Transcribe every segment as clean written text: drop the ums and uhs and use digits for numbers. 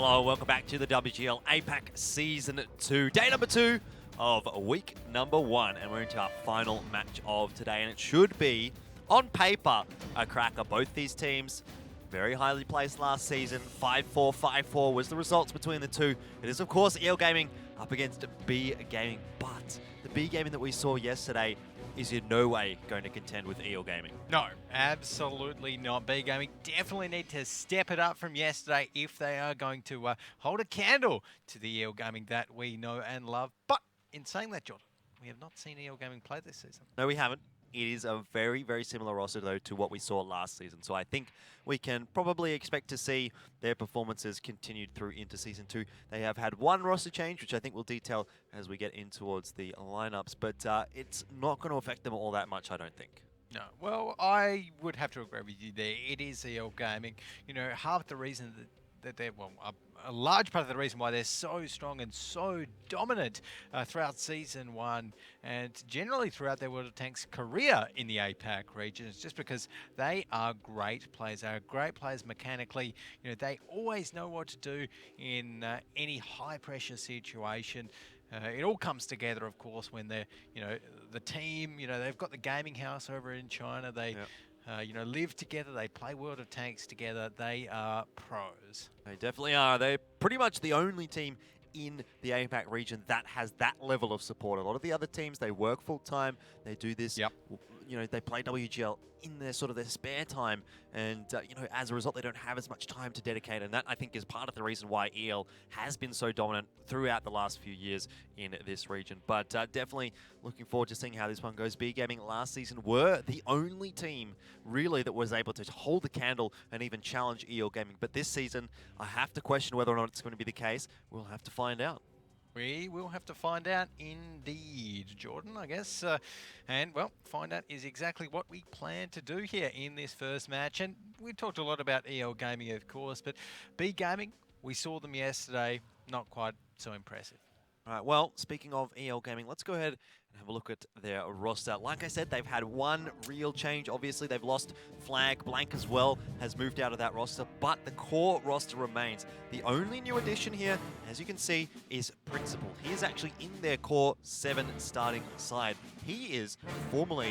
Hello, welcome back to the WGL APAC Season 2, day number 2 of week number 1, and we're into our final match of today, and it should be, on paper, a cracker. Both these teams, very highly placed last season. 5-4, 5-4 was the results between the two. It is, of course, EL Gaming up against B Gaming, but the B Gaming that we saw yesterday is in no way going to contend with EL Gaming. No, absolutely not. B Gaming definitely need to step it up from yesterday if they are going to hold a candle to the EL Gaming that we know and love. But in saying that, Jordan, we have not seen EL Gaming play this season. No, we haven't. It is a very, very similar roster, though, to what we saw last season. So I think we can probably expect to see their performances continued through into Season 2. They have had one roster change, which I think we'll detail as we get in towards the lineups. But it's not going to affect them all that much, I don't think. No, well, I would have to agree with you there. It is EL Gaming. You know, half the reason that they're, well, a large part of the reason why they're so strong and so dominant throughout Season 1 and generally throughout their World of Tanks career in the APAC region is just because they are great players. They are great players mechanically. You know, they always know what to do in any high-pressure situation. It all comes together, of course, when they're, you know, the team, you know, they've got the gaming house over in China. They, you know, live together. They play World of Tanks together. They are pros. They definitely are. They're pretty much the only team in the APAC region that has that level of support. A lot of the other teams, they work full time. They do this. Yep. You know, they play WGL in their sort of their spare time, and you know, as a result, they don't have as much time to dedicate, and that I think is part of the reason why EL has been so dominant throughout the last few years in this region. But definitely looking forward to seeing how this one goes. B Gaming last season were the only team really that was able to hold the candle and even challenge EL Gaming. But this season, I have to question whether or not it's going to be the case. We'll have to find out. We will have to find out indeed, Jordan, I guess. And, well, find out is exactly what we plan to do here in this first match. And we talked a lot about EL Gaming, of course, but B Gaming, we saw them yesterday, not quite so impressive. All right, well, speaking of EL Gaming, let's go ahead and have a look at their roster. Like I said, they've had one real change. Obviously, they've lost Flag. Blank as well has moved out of that roster, but the core roster remains. The only new addition here, as you can see, is Principal. He is actually in their core 7 starting side. He is formerly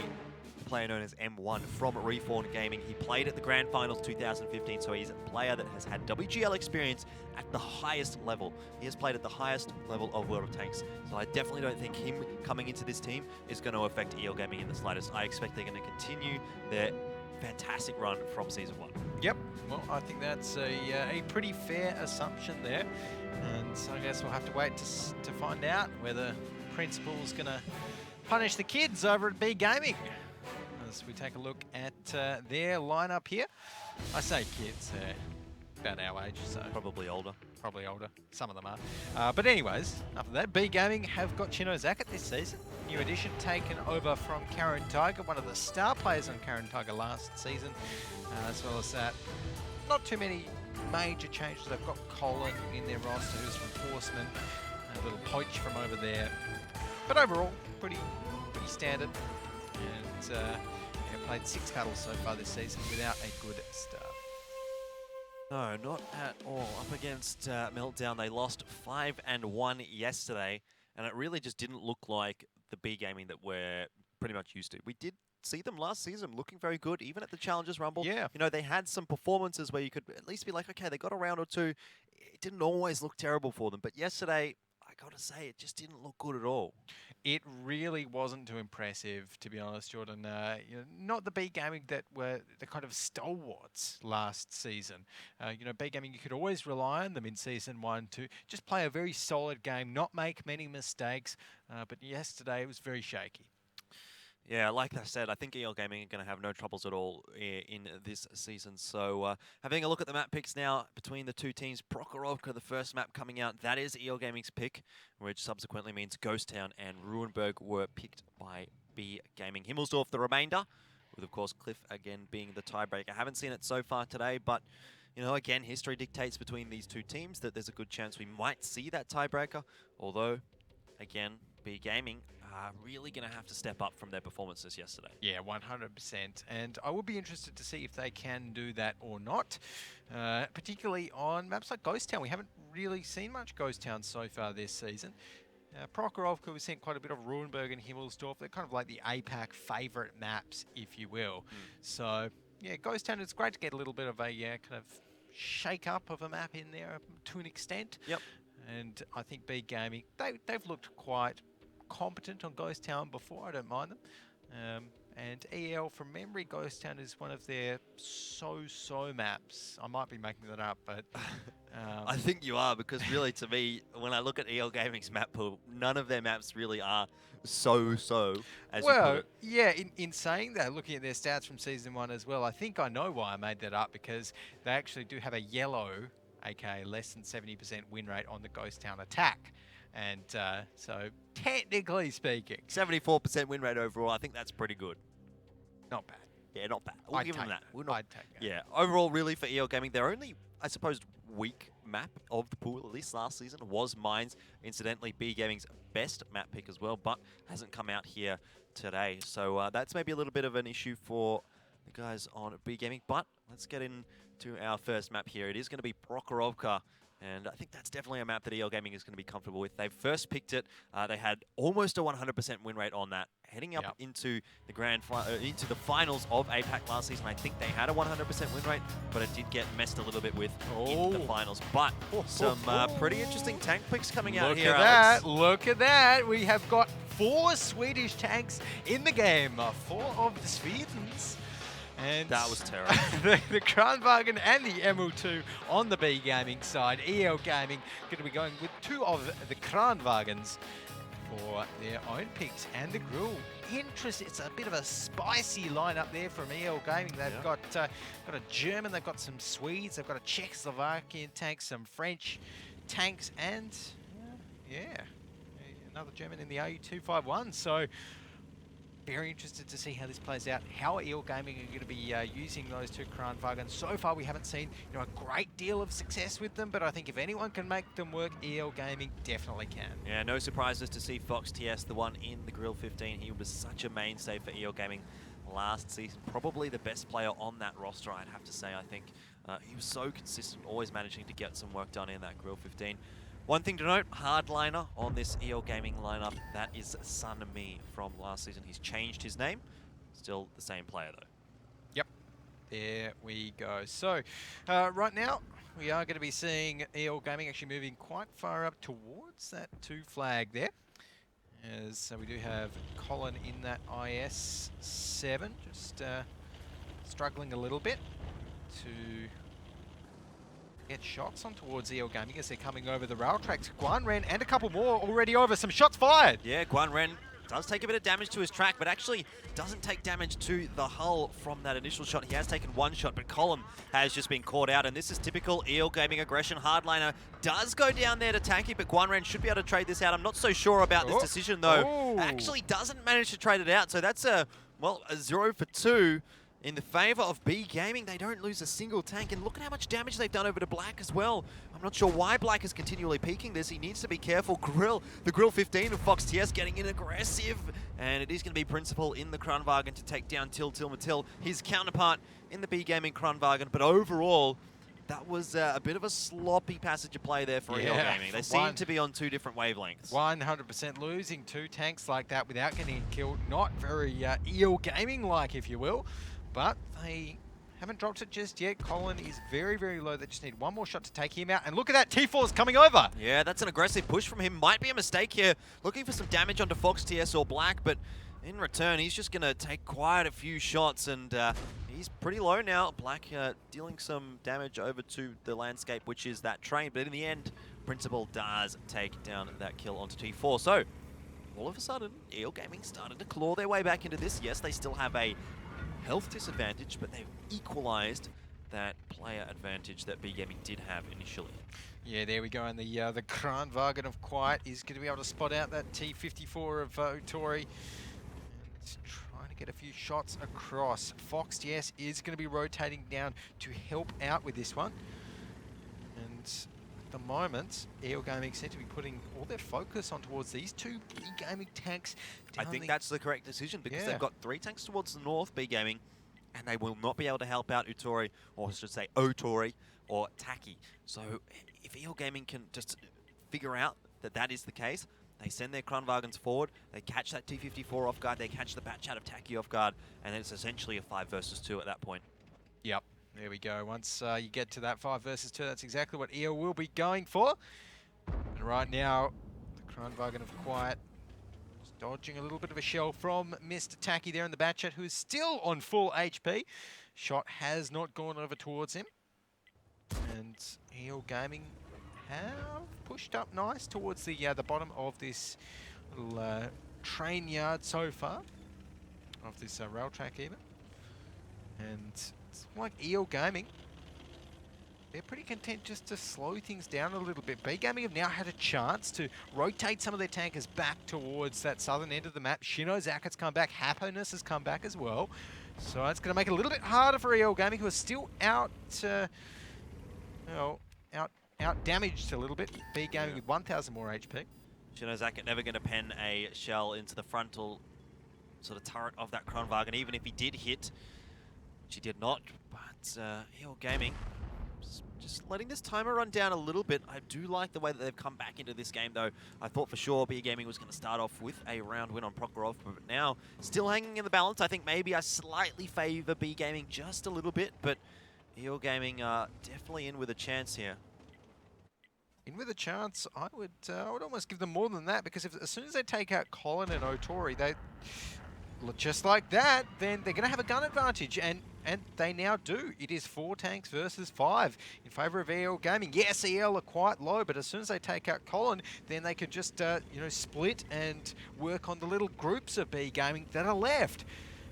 a player known as M1 from Reform Gaming. He played at the Grand Finals 2015, so he's a player that has had WGL experience at the highest level. He has played at the highest level of World of Tanks, so I definitely don't think him coming into this team is going to affect EL Gaming in the slightest. I expect they're going to continue their fantastic run from Season 1. Yep, well, I think that's a pretty fair assumption there. And so I guess we'll have to wait to find out whether Principal's going to punish the kids over at B Gaming. As we take a look at their lineup here. I say kids, about our age, so Probably older. probably older. Some of them are. But anyways, after that, B Gaming have got Chino Zakat this season. New addition taken over from Karen Tiger, one of the star players on Karen Tiger last season. As well as that, not too many major changes. They've got Colin in their roster, who's from Horseman. A little poach from over there. But overall, pretty standard. And played 6 cuddles so far this season without a good start. No, not at all. Up against Meltdown, they lost 5-1 yesterday, and it really just didn't look like the B Gaming that we're pretty much used to. We did see them last season looking very good, even at the Challengers Rumble. Yeah. You know, they had some performances where you could at least be like, okay, they got a round or two. It didn't always look terrible for them, but yesterday, I gotta say, it just didn't look good at all. It really wasn't too impressive, to be honest, Jordan. You know, not the B Gaming that were the kind of stalwarts last season. You know, B Gaming, you could always rely on them in Season 1 to just play a very solid game, not make many mistakes. But yesterday, it was very shaky. Yeah, like I said, I think EL Gaming are going to have no troubles at all in this season. So having a look at the map picks now between the two teams, Prokhorovka, the first map coming out, that is EL Gaming's pick, which subsequently means Ghost Town and Ruinberg were picked by B Gaming. Himmelsdorf the remainder, with of course Cliff again being the tiebreaker. Haven't seen it so far today, but you know, again, history dictates between these two teams that there's a good chance we might see that tiebreaker, although, again, B Gaming are really going to have to step up from their performances yesterday. Yeah, 100%. And I would be interested to see if they can do that or not, particularly on maps like Ghost Town. We haven't really seen much Ghost Town so far this season. Prokhorovka, we've seen quite a bit of Ruhenberg and Himmelsdorf. They're kind of like the APAC favourite maps, if you will. So, yeah, Ghost Town, it's great to get a little bit of a kind of shake-up of a map in there to an extent. Yep. And I think B Gaming, they've looked quite competent on Ghost Town before. I don't mind them. And EL, from memory, Ghost Town is one of their so-so maps. I might be making that up, but... I think you are, because really, to me, when I look at EL Gaming's map pool, none of their maps really are so-so, as you put it. Yeah, in saying that, looking at their stats from Season 1 as well, I think I know why I made that up, because they actually do have a yellow, aka less than 70% win rate on the Ghost Town attack. And so, technically speaking... 74% win rate overall, I think that's pretty good. Not bad. Yeah, not bad. We'll give them that. I'd take that. Yeah, overall, really, for EL Gaming, their only, I suppose, weak map of the pool, at least last season, was Mines. Incidentally, B Gaming's best map pick as well, but hasn't come out here today. So that's maybe a little bit of an issue for the guys on B Gaming. But let's get into our first map here. It is going to be Prokhorovka. And I think that's definitely a map that EL Gaming is going to be comfortable with. They first picked it. They had almost a 100% win rate on that. Heading up into the into the finals of APAC last season, I think they had a 100% win rate, but it did get messed a little bit with in the finals. But some pretty interesting tank picks coming out here, Alex. Look at that. We have got 4 Swedish tanks in the game. 4 of the Swedens. And that was terrible. the Kranwagen and the ML2 on the B Gaming side. EL Gaming going to be going with 2 of the Kranwagens for their own picks. And the Grill. It's a bit of a spicy lineup there from EL Gaming. They've got a German, they've got some Swedes, they've got a Czechoslovakian tank, some French tanks, and another German in the AU251. So very interested to see how this plays out, how EL Gaming are going to be using those 2 Kranwagens. So far, we haven't seen a great deal of success with them, but I think if anyone can make them work, EL Gaming definitely can. Yeah, no surprises to see Fox TS, the one in the Grill 15. He was such a mainstay for EL Gaming last season. Probably the best player on that roster, I'd have to say, I think. He was so consistent, always managing to get some work done in that Grill 15. One thing to note, hardliner on this EL Gaming lineup, that is Sun Mi from last season. He's changed his name, still the same player though. Yep, there we go. So, right now, we are going to be seeing EL Gaming actually moving quite far up towards that 2 flag there. As we do have Colin in that IS-7, just struggling a little bit to get shots on towards EL Gaming as they're coming over the rail tracks. Guan Ren and a couple more already over. Some shots fired. Yeah, Guan Ren does take a bit of damage to his track, but actually doesn't take damage to the hull from that initial shot. He has taken 1 shot, but Column has just been caught out, and this is typical EL Gaming aggression. Hardliner does go down there to tank it, but Guan Ren should be able to trade this out. I'm not so sure about this decision, though. Actually doesn't manage to trade it out, so that's a 0 for 2. In the favor of B Gaming. They don't lose a single tank, and look at how much damage they've done over to Black as well. I'm not sure why Black is continually peeking this. He needs to be careful. The Grill 15 of Fox TS getting in aggressive, and it is going to be Principal in the Kranwagen to take down Till Matil, his counterpart in the B Gaming Kranwagen. But overall, that was a bit of a sloppy passage of play there for EL Gaming. They seem to be on 2 different wavelengths. 100% losing 2 tanks like that without getting killed. Not very EL Gaming-like, if you will. But they haven't dropped it just yet. Colin is very, very low. They just need 1 more shot to take him out. And look at that, T4's coming over. Yeah, that's an aggressive push from him. Might be a mistake here. Looking for some damage onto Fox TS or Black, but in return, he's just going to take quite a few shots, and he's pretty low now. Black dealing some damage over to the landscape, which is that train. But in the end, Principal does take down that kill onto T4. So, all of a sudden, EL Gaming started to claw their way back into this. Yes, they still have a health disadvantage, but they've equalized that player advantage that B Gaming did have initially. Yeah, there we go, and the Kranwagen of Quiet is going to be able to spot out that T54 of Utori. And trying to get a few shots across. Fox TS is going to be rotating down to help out with this one. And the moment, EL Gaming seem to be putting all their focus on towards these two B Gaming tanks. I think that's the correct decision because they've got 3 tanks towards the north, B Gaming, and they will not be able to help out Utori, or I should say Otori, or Taki. So if EL Gaming can just figure out that that is the case, they send their Kranwagens forward, they catch that T-54 off guard, they catch the Batchat of Taki off guard, and then it's essentially a 5 versus 2 at that point. Yep, there we go. Once you get to that 5 versus 2, that's exactly what EL will be going for. And right now, the Kranwagen of Quiet just dodging a little bit of a shell from Mr. Taki there in the Batchat, who is still on full HP. Shot has not gone over towards him. And EL Gaming have pushed up nice towards the bottom of this little train yard so far, of this rail track even. And it's like EL Gaming, they're pretty content just to slow things down a little bit. B Gaming have now had a chance to rotate some of their tankers back towards that southern end of the map. Shino Zakat's come back, Happiness has come back as well. So it's going to make it a little bit harder for EL Gaming, who are still out damaged a little bit. B Gaming with 1,000 more HP. Shino Zakat never going to pen a shell into the frontal sort of turret of that Kranwagen, even if he did hit, which he did not. But EL Gaming just letting this timer run down a little bit. I do like the way that they've come back into this game, though. I thought for sure B Gaming was going to start off with a round win on Prokhorov, but now still hanging in the balance. I think maybe I slightly favour B Gaming just a little bit, but EL Gaming are definitely in with a chance here. In with a chance, I would almost give them more than that, because as soon as they take out Colin and Otori, they just like that, then they're going to have a gun advantage, and they now do. It is 4 tanks versus 5 in favour of EL Gaming. Yes, EL are quite low, but as soon as they take out Colin, then they can just split and work on the little groups of B Gaming that are left.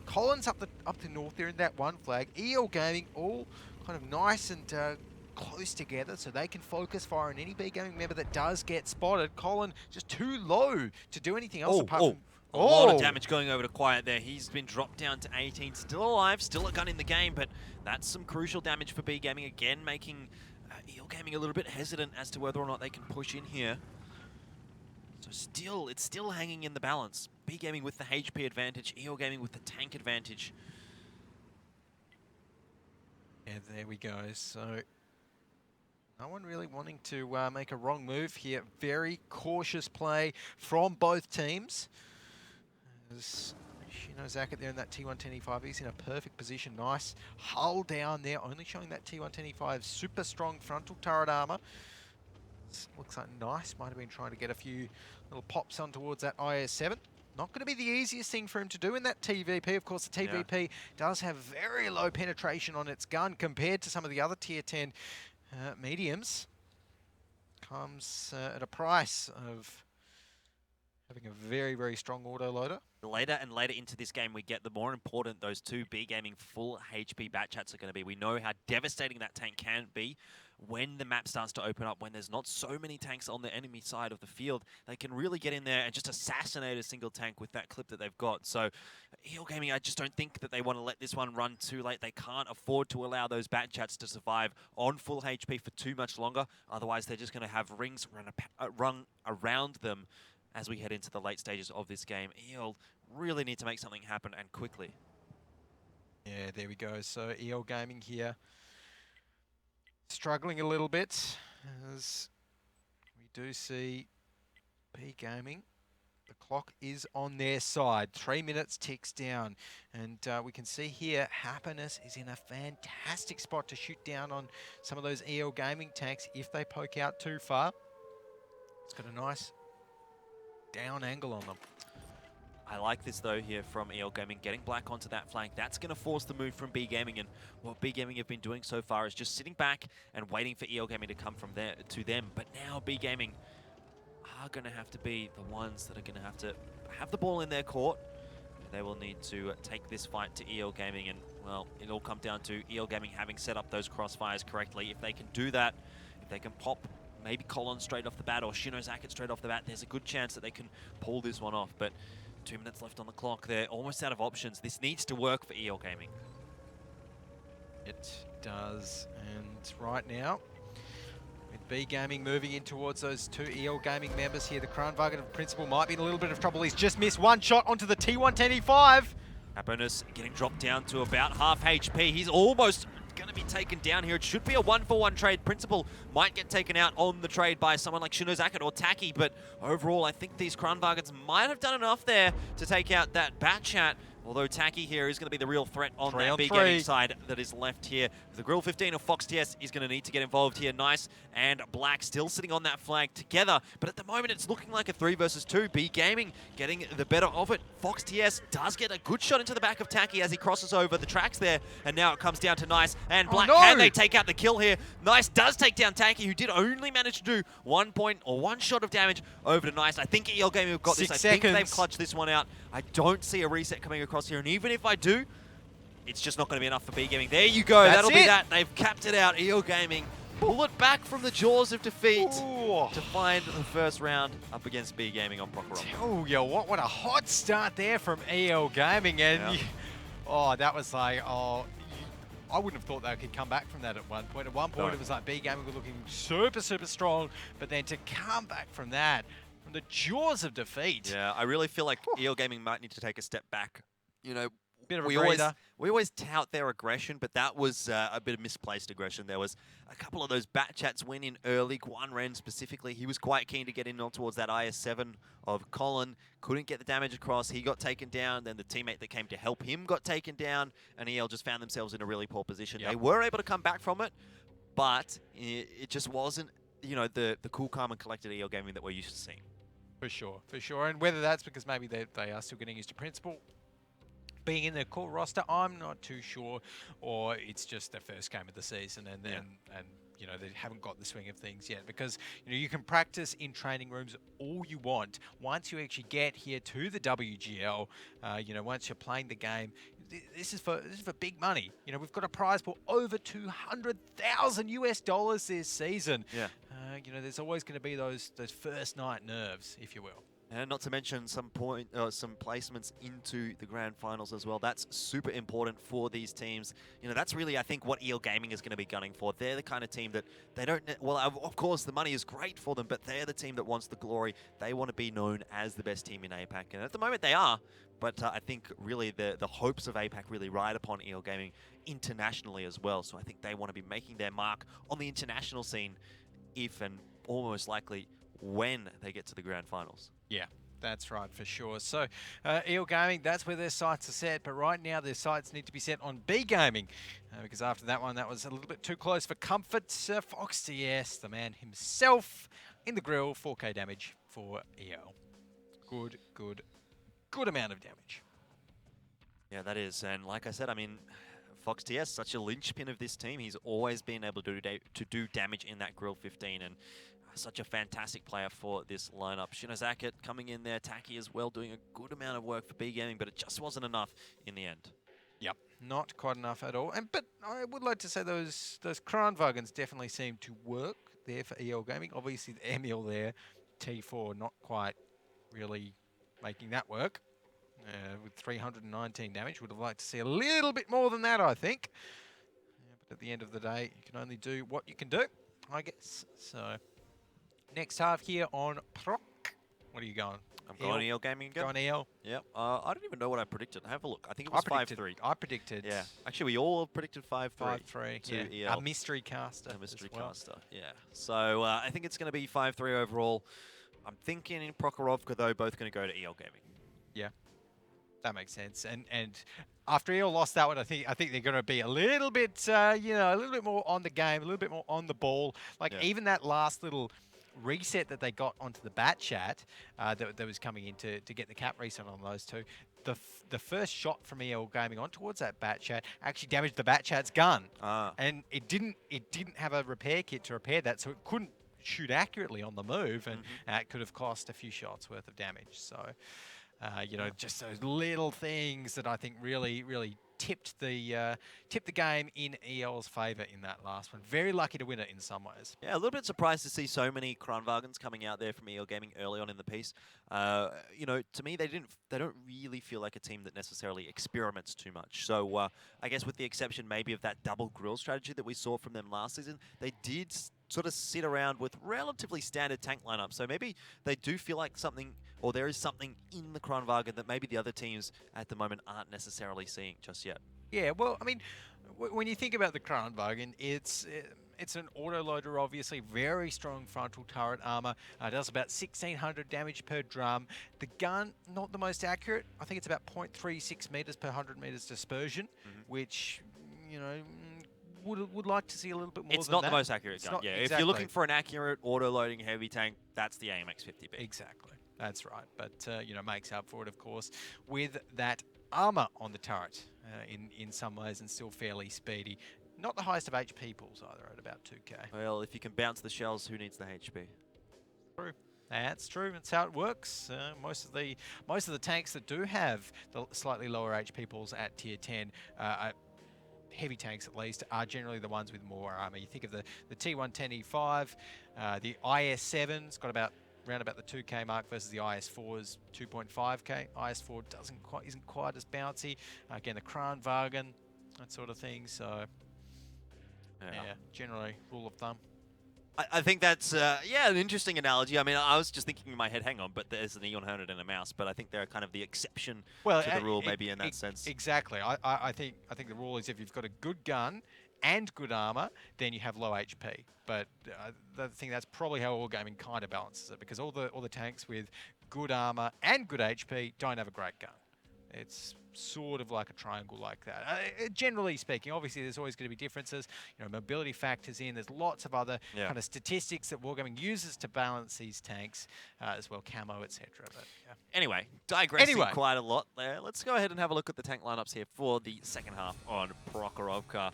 Colin's up the north there in that one flag. EL Gaming all kind of nice and close together, so they can focus fire on any B Gaming member that does get spotted. Colin just too low to do anything else apart from... A lot of damage going over to Quiet there. He's been dropped down to 18, still alive, still a gun in the game, but that's some crucial damage for B Gaming, again making EL Gaming a little bit hesitant as to whether or not they can push in here. So it's still hanging in the balance. B Gaming with the HP advantage, EL Gaming with the tank advantage. And there we go. So no one really wanting to make a wrong move here. Very cautious play from both teams. As Shino Zakat there in that T110E5, he's in a perfect position. Nice hull down there, only showing that T110E5 super strong frontal turret armor. This looks like nice. Might have been trying to get a few little pops on towards that IS-7. Not going to be the easiest thing for him to do in that TVP. Of course, the TVP does have very low penetration on its gun compared to some of the other tier 10 mediums. Comes at a price of having a very, very strong autoloader. The later and later into this game we get, the more important those 2 B Gaming full HP Batchats are going to be. We know how devastating that tank can be when the map starts to open up, when there's not so many tanks on the enemy side of the field. They can really get in there and just assassinate a single tank with that clip that they've got. So EL Gaming, I just don't think that they want to let this one run too late. They can't afford to allow those Batchats to survive on full HP for too much longer. Otherwise, they're just going to have rings run around them as we head into the late stages of this game. EL really need to make something happen, and quickly. Yeah, there we go. So EL Gaming here struggling a little bit, as we do see B Gaming. The clock is on their side. 3 minutes ticks down. And we can see here, Happiness is in a fantastic spot to shoot down on some of those EL Gaming tanks if they poke out too far. It's got a nice down angle on them. I like this though here from EL Gaming, getting black onto that flank. That's going to force the move from B Gaming, and what B Gaming have been doing so far is just sitting back and waiting for EL Gaming to come from there to them. But now B Gaming are going to have to be the ones that are going to have the ball in their court. They will need to take this fight to EL Gaming, and well, it'll come down to EL Gaming having set up those crossfires correctly. If they can do that, if they can pop maybe Colin straight off the bat or Shino Zakat straight off the bat, there's a good chance that they can pull this one off. But 2 minutes left on the clock. They're almost out of options. This needs to work for EL Gaming. It does. And right now, With B Gaming moving in towards those two EL Gaming members here, the Kranwagen Principal might be in a little bit of trouble. He's just missed one shot onto the T110E5. Abonus getting dropped down to about half HP. He's almost going to be taken down here. It should be a 1-for-1 trade. Principal might get taken out on the trade by someone like Shinozaka or Taki, but overall, I think these Kranwagens might have done enough there to take out that Batchat. Although Taki here is going to be the real threat on that big gaming side that is left here. The Grill 15 of Fox TS is going to need to get involved here. Nice and Black still sitting on that flag together. But at the moment, it's looking like a 3 versus 2. B Gaming getting the better of it. Fox TS does get a good shot into the back of Taki as he crosses over the tracks there. And now it comes down to Nice and Black. Oh, no. Can they take out the kill here? Nice does take down Taki, who did only manage to do 1 point or 1 shot of damage over to Nice. I think EL Gaming have got this. I think they've clutched this one out. I don't see a reset coming across here. And even if I do, it's just not going to be enough for B Gaming. There you go. That'll be that. They've capped it out. EL Gaming pull it back from the jaws of defeat to find the first round up against B Gaming on Prokhorov. Oh, yeah, what a hot start there from EL Gaming. And that was like, I wouldn't have thought they could come back from that at one point. At one point, it was like B Gaming were looking super, super strong. But then to come back from that, from the jaws of defeat. Yeah, I really feel like EL Gaming might need to take a step back. You know, bit of a we always tout their aggression, but that was a bit of misplaced aggression. There was a couple of those Batchats went in early. Guan Ren specifically, he was quite keen to get in on towards that IS-7 of Colin. Couldn't get the damage across. He got taken down. Then the teammate that came to help him got taken down, and EL just found themselves in a really poor position. They were able to come back from it, but it just wasn't, you know, the cool, calm, and collected EL Gaming that we're used to seeing. For sure. And whether that's because maybe they are still getting used to Principal being in their core roster, I'm not too sure, or it's just their first game of the season and you know, they haven't got the swing of things yet, because you know, you can practice in training rooms all you want. Once you actually get here to the WGL, you know, once you're playing the game, this is for big money. You know, we've got a prize pool over $200,000 this season. Yeah. You know, there's always going to be those first night nerves, if you will. And not to mention some placements into the grand finals as well. That's super important for these teams. You know, that's really, I think, what EL Gaming is going to be gunning for. They're the kind of team that they don't, well, of course, the money is great for them, but they're the team that wants the glory. They want to be known as the best team in APAC. And at the moment, they are. But I think really the hopes of APAC really ride upon EL Gaming internationally as well. So I think they want to be making their mark on the international scene if and almost likely when they get to the grand finals. Yeah, that's right, for sure. So, EL Gaming, that's where their sights are set, but right now their sights need to be set on B Gaming, because after that one, that was a little bit too close for comfort. Fox TS, the man himself, in the grill, 4k damage for EL. Good amount of damage. Yeah, that is, and like I said, I mean, Fox TS, such a linchpin of this team. He's always been able to do damage in that Grill 15, and such a fantastic player for this lineup. Shinozaka coming in there, Taki as well, doing a good amount of work for B Gaming, but it just wasn't enough in the end. Yep, not quite enough at all. But I would like to say those Kranwagens definitely seem to work there for EL Gaming. Obviously, the Emil there, T4, not quite really making that work. With 319 damage, would have liked to see a little bit more than that, I think. But at the end of the day, you can only do what you can do, I guess. So, next half here on Proc. What are you going? I'm going EL Gaming again. Going EL? Yep. I don't even know what I predicted. Have a look. I think it was 5-3. I predicted. Yeah. Actually, we all predicted 5-3. 5-3. To yeah. EL. A mystery caster. A mystery caster. Yeah. So I think it's going to be 5-3 overall. I'm thinking in Prokhorovka though, both going to go to EL Gaming. Yeah. That makes sense. And after EL lost that one, I think they're going to be a little bit, you know, a little bit more on the game, a little bit more on the ball. Like even that last little reset that they got onto the Batchat that was coming in to get the cap reset on those two. The first shot from EL Gaming on towards that Batchat actually damaged the Batchat's gun, and it didn't have a repair kit to repair that, so it couldn't shoot accurately on the move, and it could have cost a few shots worth of damage. So. You know, just those little things that I think really tipped the game in EL's favour in that last one. Very lucky to win it in some ways. Yeah, a little bit surprised to see so many Kranwagens coming out there from EL Gaming early on in the piece. You know, to me, they don't really feel like a team that necessarily experiments too much. So I guess with the exception maybe of that double grill strategy that we saw from them last season, they did sort of sit around with relatively standard tank lineup. So maybe they do feel like something, or there is something in the Kranvagn that maybe the other teams at the moment aren't necessarily seeing just yet. Yeah, well, I mean, when you think about the Kranvagn, it's an autoloader, obviously, very strong frontal turret armor. Does about 1600 damage per drum. The gun, not the most accurate. I think it's about 0.36 meters per 100 meters dispersion, which, you know, would like to see a little bit more It's than not that. the most accurate gun. Yeah, if you're looking for an accurate auto-loading heavy tank, that's the AMX-50B. Exactly. That's right. But, you know, makes up for it, of course, with that armor on the turret in some ways, and still fairly speedy. Not the highest of HP pulls either, at about 2k. Well, if you can bounce the shells, who needs the HP? True. That's true. That's how it works. Most of the tanks that do have the slightly lower HP pulls at tier 10, heavy tanks at least, are generally the ones with more armor. You think of the T110E5, the IS7's got around about the 2k mark versus the IS4's 2.5k. IS4 isn't quite as bouncy. Again, the Kranvagn, that sort of thing. So yeah, generally rule of thumb. I think that's, yeah, an interesting analogy. I mean, I was just thinking in my head, hang on, but there's an Eon Hermit and a mouse, but I think they're kind of the exception to the rule, maybe in that sense. Exactly. I think the rule is if you've got a good gun and good armor, then you have low HP. But I think that's probably how Wargaming kind of balances it, because all the tanks with good armor and good HP don't have a great gun. It's sort of like a triangle like that. Generally speaking, obviously there's always going to be differences. You know, mobility factors in. There's lots of other kind of statistics that Wargaming uses to balance these tanks, as well, camo, etc. But anyway, digressing quite a lot there. Let's go ahead and have a look at the tank lineups here for the second half on Prokhorovka.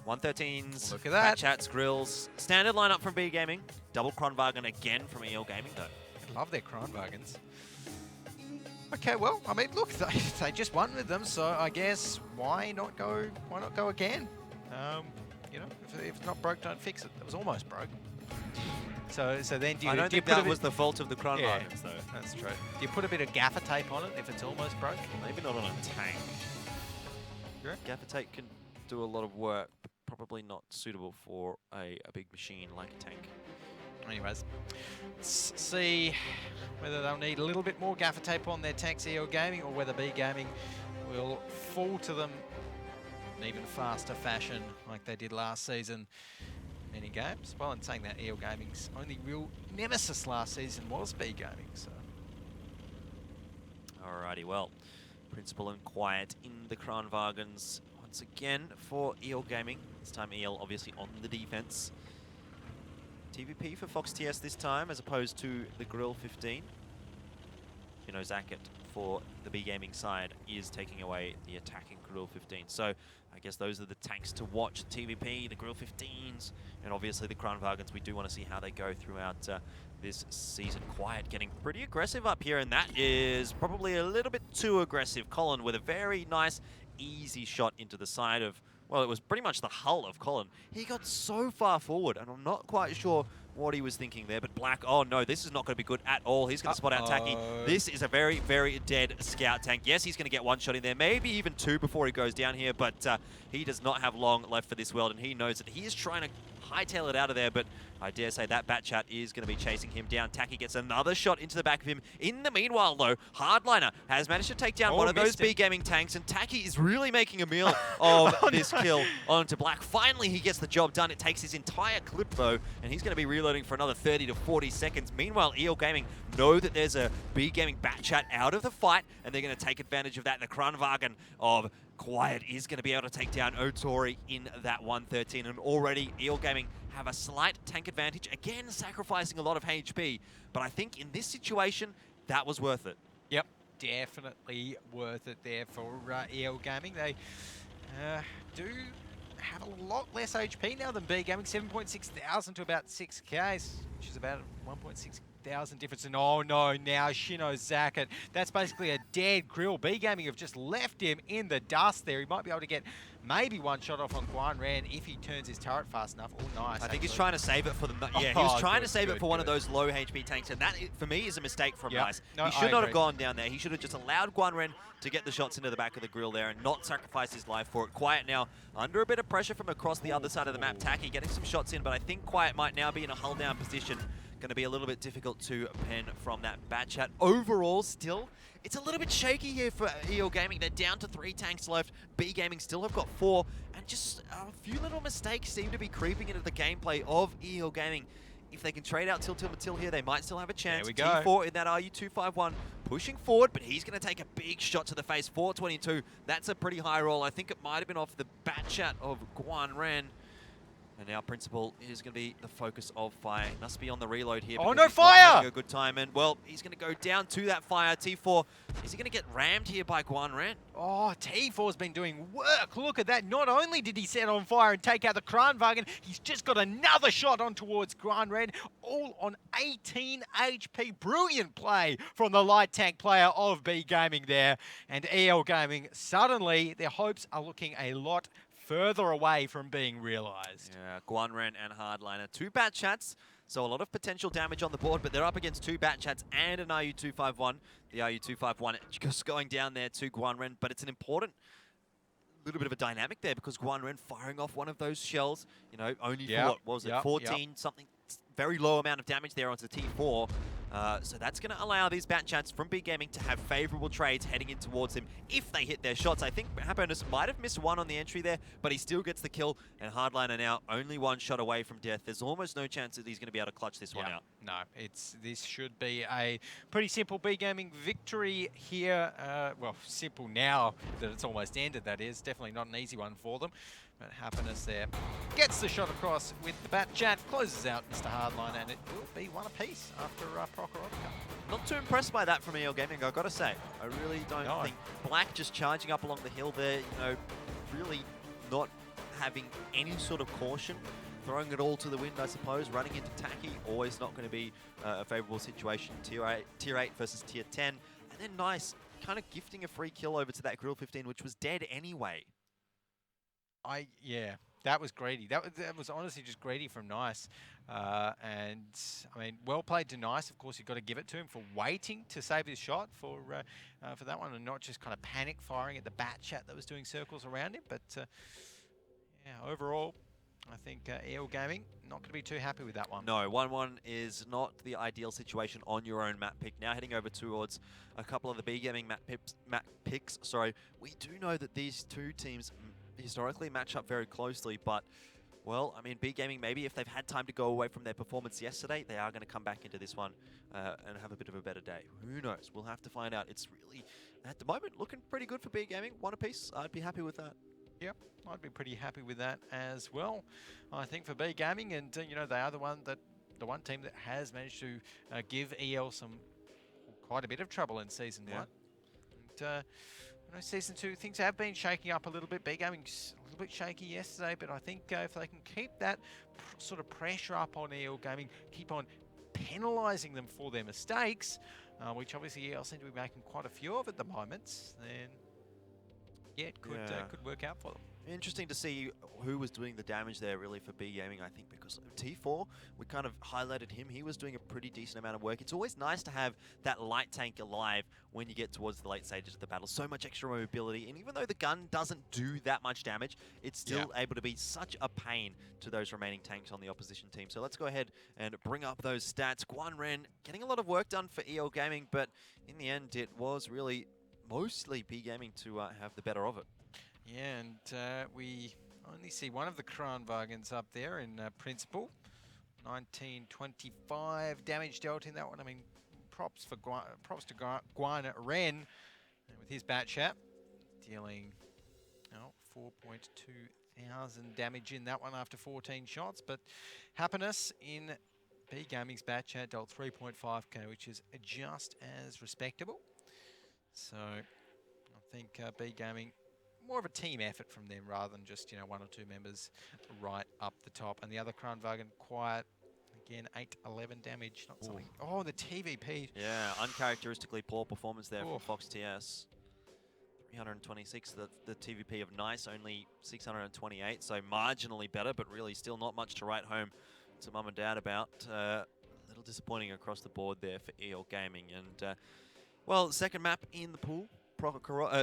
113s, look at that. Chats, Grills, standard lineup from B Gaming, double Kranvagn again from EL Gaming though. I love their Kranvagns. Okay, well, I mean, look, they just won with them, so I guess why not go again? You know, if it's not broke, don't fix it. It was almost broke. So then do you? I don't think that was the fault of the Kranvagns, though. That's true. Do you put a bit of gaffer tape on it if it's almost broke? Maybe not on a tank. Sure. Gaffer tape can do a lot of work, but probably not suitable for a big machine like a tank. Anyways, let's see whether they'll need a little bit more gaffer tape on their tanks, EL Gaming, or whether B Gaming will fall to them in even faster fashion like they did last season. Many games. Well, in saying that, EL Gaming's only real nemesis last season was B Gaming. So, alrighty, well, Principal and Quiet in the Kranvagns once again for EL Gaming. This time EL obviously on the defense. TVP for Fox TS this time, as opposed to the Grill 15. You know, Zacket for the B Gaming side is taking away the attacking Grill 15. So I guess those are the tanks to watch. TVP, the Grill 15s, and obviously the Kranvagns. We do want to see how they go throughout this season. Quiet getting pretty aggressive up here, and that is probably a little bit too aggressive. Colin with a very nice, easy shot into the side of, well, it was pretty much the hull of Colin. He got so far forward, and I'm not quite sure what he was thinking there, but Black, oh no, this is not going to be good at all. He's going to spot out Tacky. This is a very, very dead scout tank. Yes, he's going to get one shot in there, maybe even two before he goes down here, but he does not have long left for this world, and he knows that he is trying to hightail it out of there, but I dare say that Batchat is going to be chasing him down. Tacky gets another shot into the back of him. In the meanwhile, though, Hardliner has managed to take down one of those B Gaming tanks, and Tacky is really making a meal of this kill onto Black. Finally, he gets the job done. It takes his entire clip, though, and he's going to be reloading for another 30 to 40 seconds. Meanwhile, EL Gaming know that there's a B Gaming Batchat out of the fight, and they're going to take advantage of that. The Kranvagn of Quiet is going to be able to take down Otori in that 113, and already EL Gaming have a slight tank advantage, again sacrificing a lot of HP, but I think in this situation, that was worth it. Yep, definitely worth it there for EL Gaming. They do have a lot less HP now than B Gaming, 7.6 thousand to about 6k, which is about 1.6 thousand difference. And oh no, now Shino Zacket. That's basically a dead Grill. B Gaming have just left him in the dust there. He might be able to get maybe one shot off on Guan Ren if he turns his turret fast enough. Oh, nice. I think he's actually. trying to save it for the... Yeah, he was trying to save it for one of good. those low HP tanks, and that, for me, is a mistake from Yep. Nice. No, He should I not have agree. gone down there. He should have just allowed Guan Ren to get the shots into the back of the grill there and not sacrifice his life for it. Quiet now, under a bit of pressure from across the other side of the map. Tacky getting some shots in, but I think Quiet might now be in a hull-down position. Going to be a little bit difficult to pen from that bat chat. Overall, still, it's a little bit shaky here for EL Gaming. They're down to 3 tanks left. B Gaming still have got 4, and just a few little mistakes seem to be creeping into the gameplay of EL Gaming. If they can trade out Til Matil here, they might still have a chance. There we go. T4 in that RU251, pushing forward, but he's going to take a big shot to the face. 422, that's a pretty high roll. I think it might have been off the bat chat of Guan Ren. And now Principal is going to be the focus of fire. He must be on the reload here. Oh, because no he's not fire! having a good time, and well, he's going to go down to that fire. T4, is he going to get rammed here by Guan Ren? Oh, T4's been doing work. Look at that. Not only did he set on fire and take out the Kranwagen, he's just got another shot on towards Guan Ren, all on 18 HP. Brilliant play from the light tank player of B Gaming there. And EL Gaming, suddenly their hopes are looking a lot further away from being realized. Yeah, Guan Ren and Hardliner. 2 bat chats, so a lot of potential damage on the board, but they're up against 2 bat chats and an RU251. The RU251 just going down there to Guan Ren, but it's an important little bit of a dynamic there because Guan Ren firing off one of those shells, you know, only for what was it, 14 something, very low amount of damage there onto T4. So that's going to allow these bat chats from B Gaming to have favorable trades heading in towards him if they hit their shots. I think Happiness might have missed one on the entry there, but he still gets the kill, and Hardliner now only 1 shot away from death. There's almost no chance that he's going to be able to clutch this one out. No, this should be a pretty simple B Gaming victory here. Well, simple now that it's almost ended, that is. Definitely not an easy one for them. But Happiness there gets the shot across with the bat chat, closes out Mr. Hardline, and it will be 1 apiece after Prokhorov. Not too impressed by that from EL Gaming, I've got to say. I really don't think Black just charging up along the hill there, you know, really not having any sort of caution, throwing it all to the wind, I suppose, running into Tacky, always not going to be a favorable situation. Tier 8 versus Tier 10, and then Nice kind of gifting a free kill over to that Grill 15, which was dead anyway. Yeah, that was greedy. That was honestly just greedy from Nice. And I mean, well played to Nice. Of course, you've got to give it to him for waiting to save his shot for that one, and not just kind of panic firing at the bat chat that was doing circles around him. But yeah, overall, I think EL Gaming not going to be too happy with that one. No, 1-1 is not the ideal situation on your own map pick. Now heading over towards a couple of the B Gaming map picks. Sorry, we do know that these 2 teams historically match up very closely, but well, I mean, B Gaming, maybe if they've had time to go away from their performance yesterday, they are going to come back into this one and have a bit of a better day. Who knows? We'll have to find out. It's really, at the moment, looking pretty good for B Gaming. 1 apiece. I'd be happy with that. Yep, I'd be pretty happy with that as well. I think for B Gaming, and you know, they are the one team that has managed to give EL quite a bit of trouble in Season 1. And, you know, Season 2, things have been shaking up a little bit. B Gaming's a little bit shaky yesterday, but I think if they can keep that sort of pressure up on EL Gaming, keep on penalising them for their mistakes, which obviously EL seem to be making quite a few of at the moment, then yeah, it could work out for them. Interesting to see who was doing the damage there really for B Gaming, I think, because T4, we kind of highlighted him. He was doing a pretty decent amount of work. It's always nice to have that light tank alive when you get towards the late stages of the battle. So much extra mobility, and even though the gun doesn't do that much damage, it's still able to be such a pain to those remaining tanks on the opposition team. So let's go ahead and bring up those stats. Guan Ren getting a lot of work done for EL Gaming, but in the end, it was really mostly B Gaming to have the better of it. Yeah, and we only see one of the Kranwagens up there in Principal. 1925 damage dealt in that one. I mean, props to Guan Ren with his bat chat, dealing 4.2 thousand damage in that one after 14 shots. But Happiness in B Gaming's bat chat dealt 3.5k, which is just as respectable. So I think B Gaming, more of a team effort from them rather than just, 1 or 2 members right up the top. And the other Kranwagen, quiet, again, 8-11 damage, not something. Oh, the TVP. Yeah, uncharacteristically poor performance there from Fox TS. 326. The TVP of Nice only 628, so marginally better, but really still not much to write home to mum and dad about. A little disappointing across the board there for EL Gaming. And well, second map in the pool.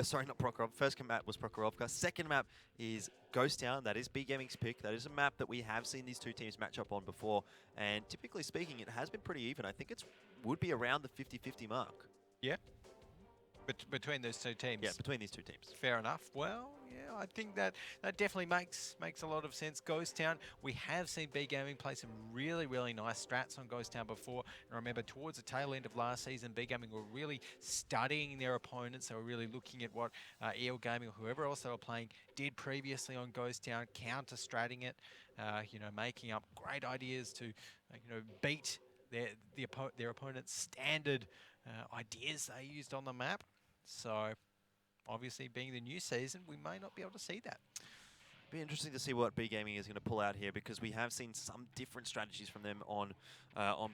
Sorry, not Prokhorov. First map was Prokhorovka. Second map is Ghost Town. That is B Gaming's pick. That is a map that we have seen these two teams match up on before. And typically speaking, it has been pretty even. I think it would be around the 50-50 mark. Yeah. Between those two teams. Yeah, between these two teams. Fair enough. Well, yeah, I think that definitely makes a lot of sense. Ghost Town, we have seen B Gaming play some really, really nice strats on Ghost Town before. And I remember towards the tail end of last season, B Gaming were really studying their opponents. They were really looking at what EL Gaming or whoever else they were playing did previously on Ghost Town, counter-stratting it, you know, making up great ideas to, you know, beat their opponent's standard ideas they used on the map. So, obviously, being the new season, we may not be able to see that. Be interesting to see what B Gaming is going to pull out here, because we have seen some different strategies from them on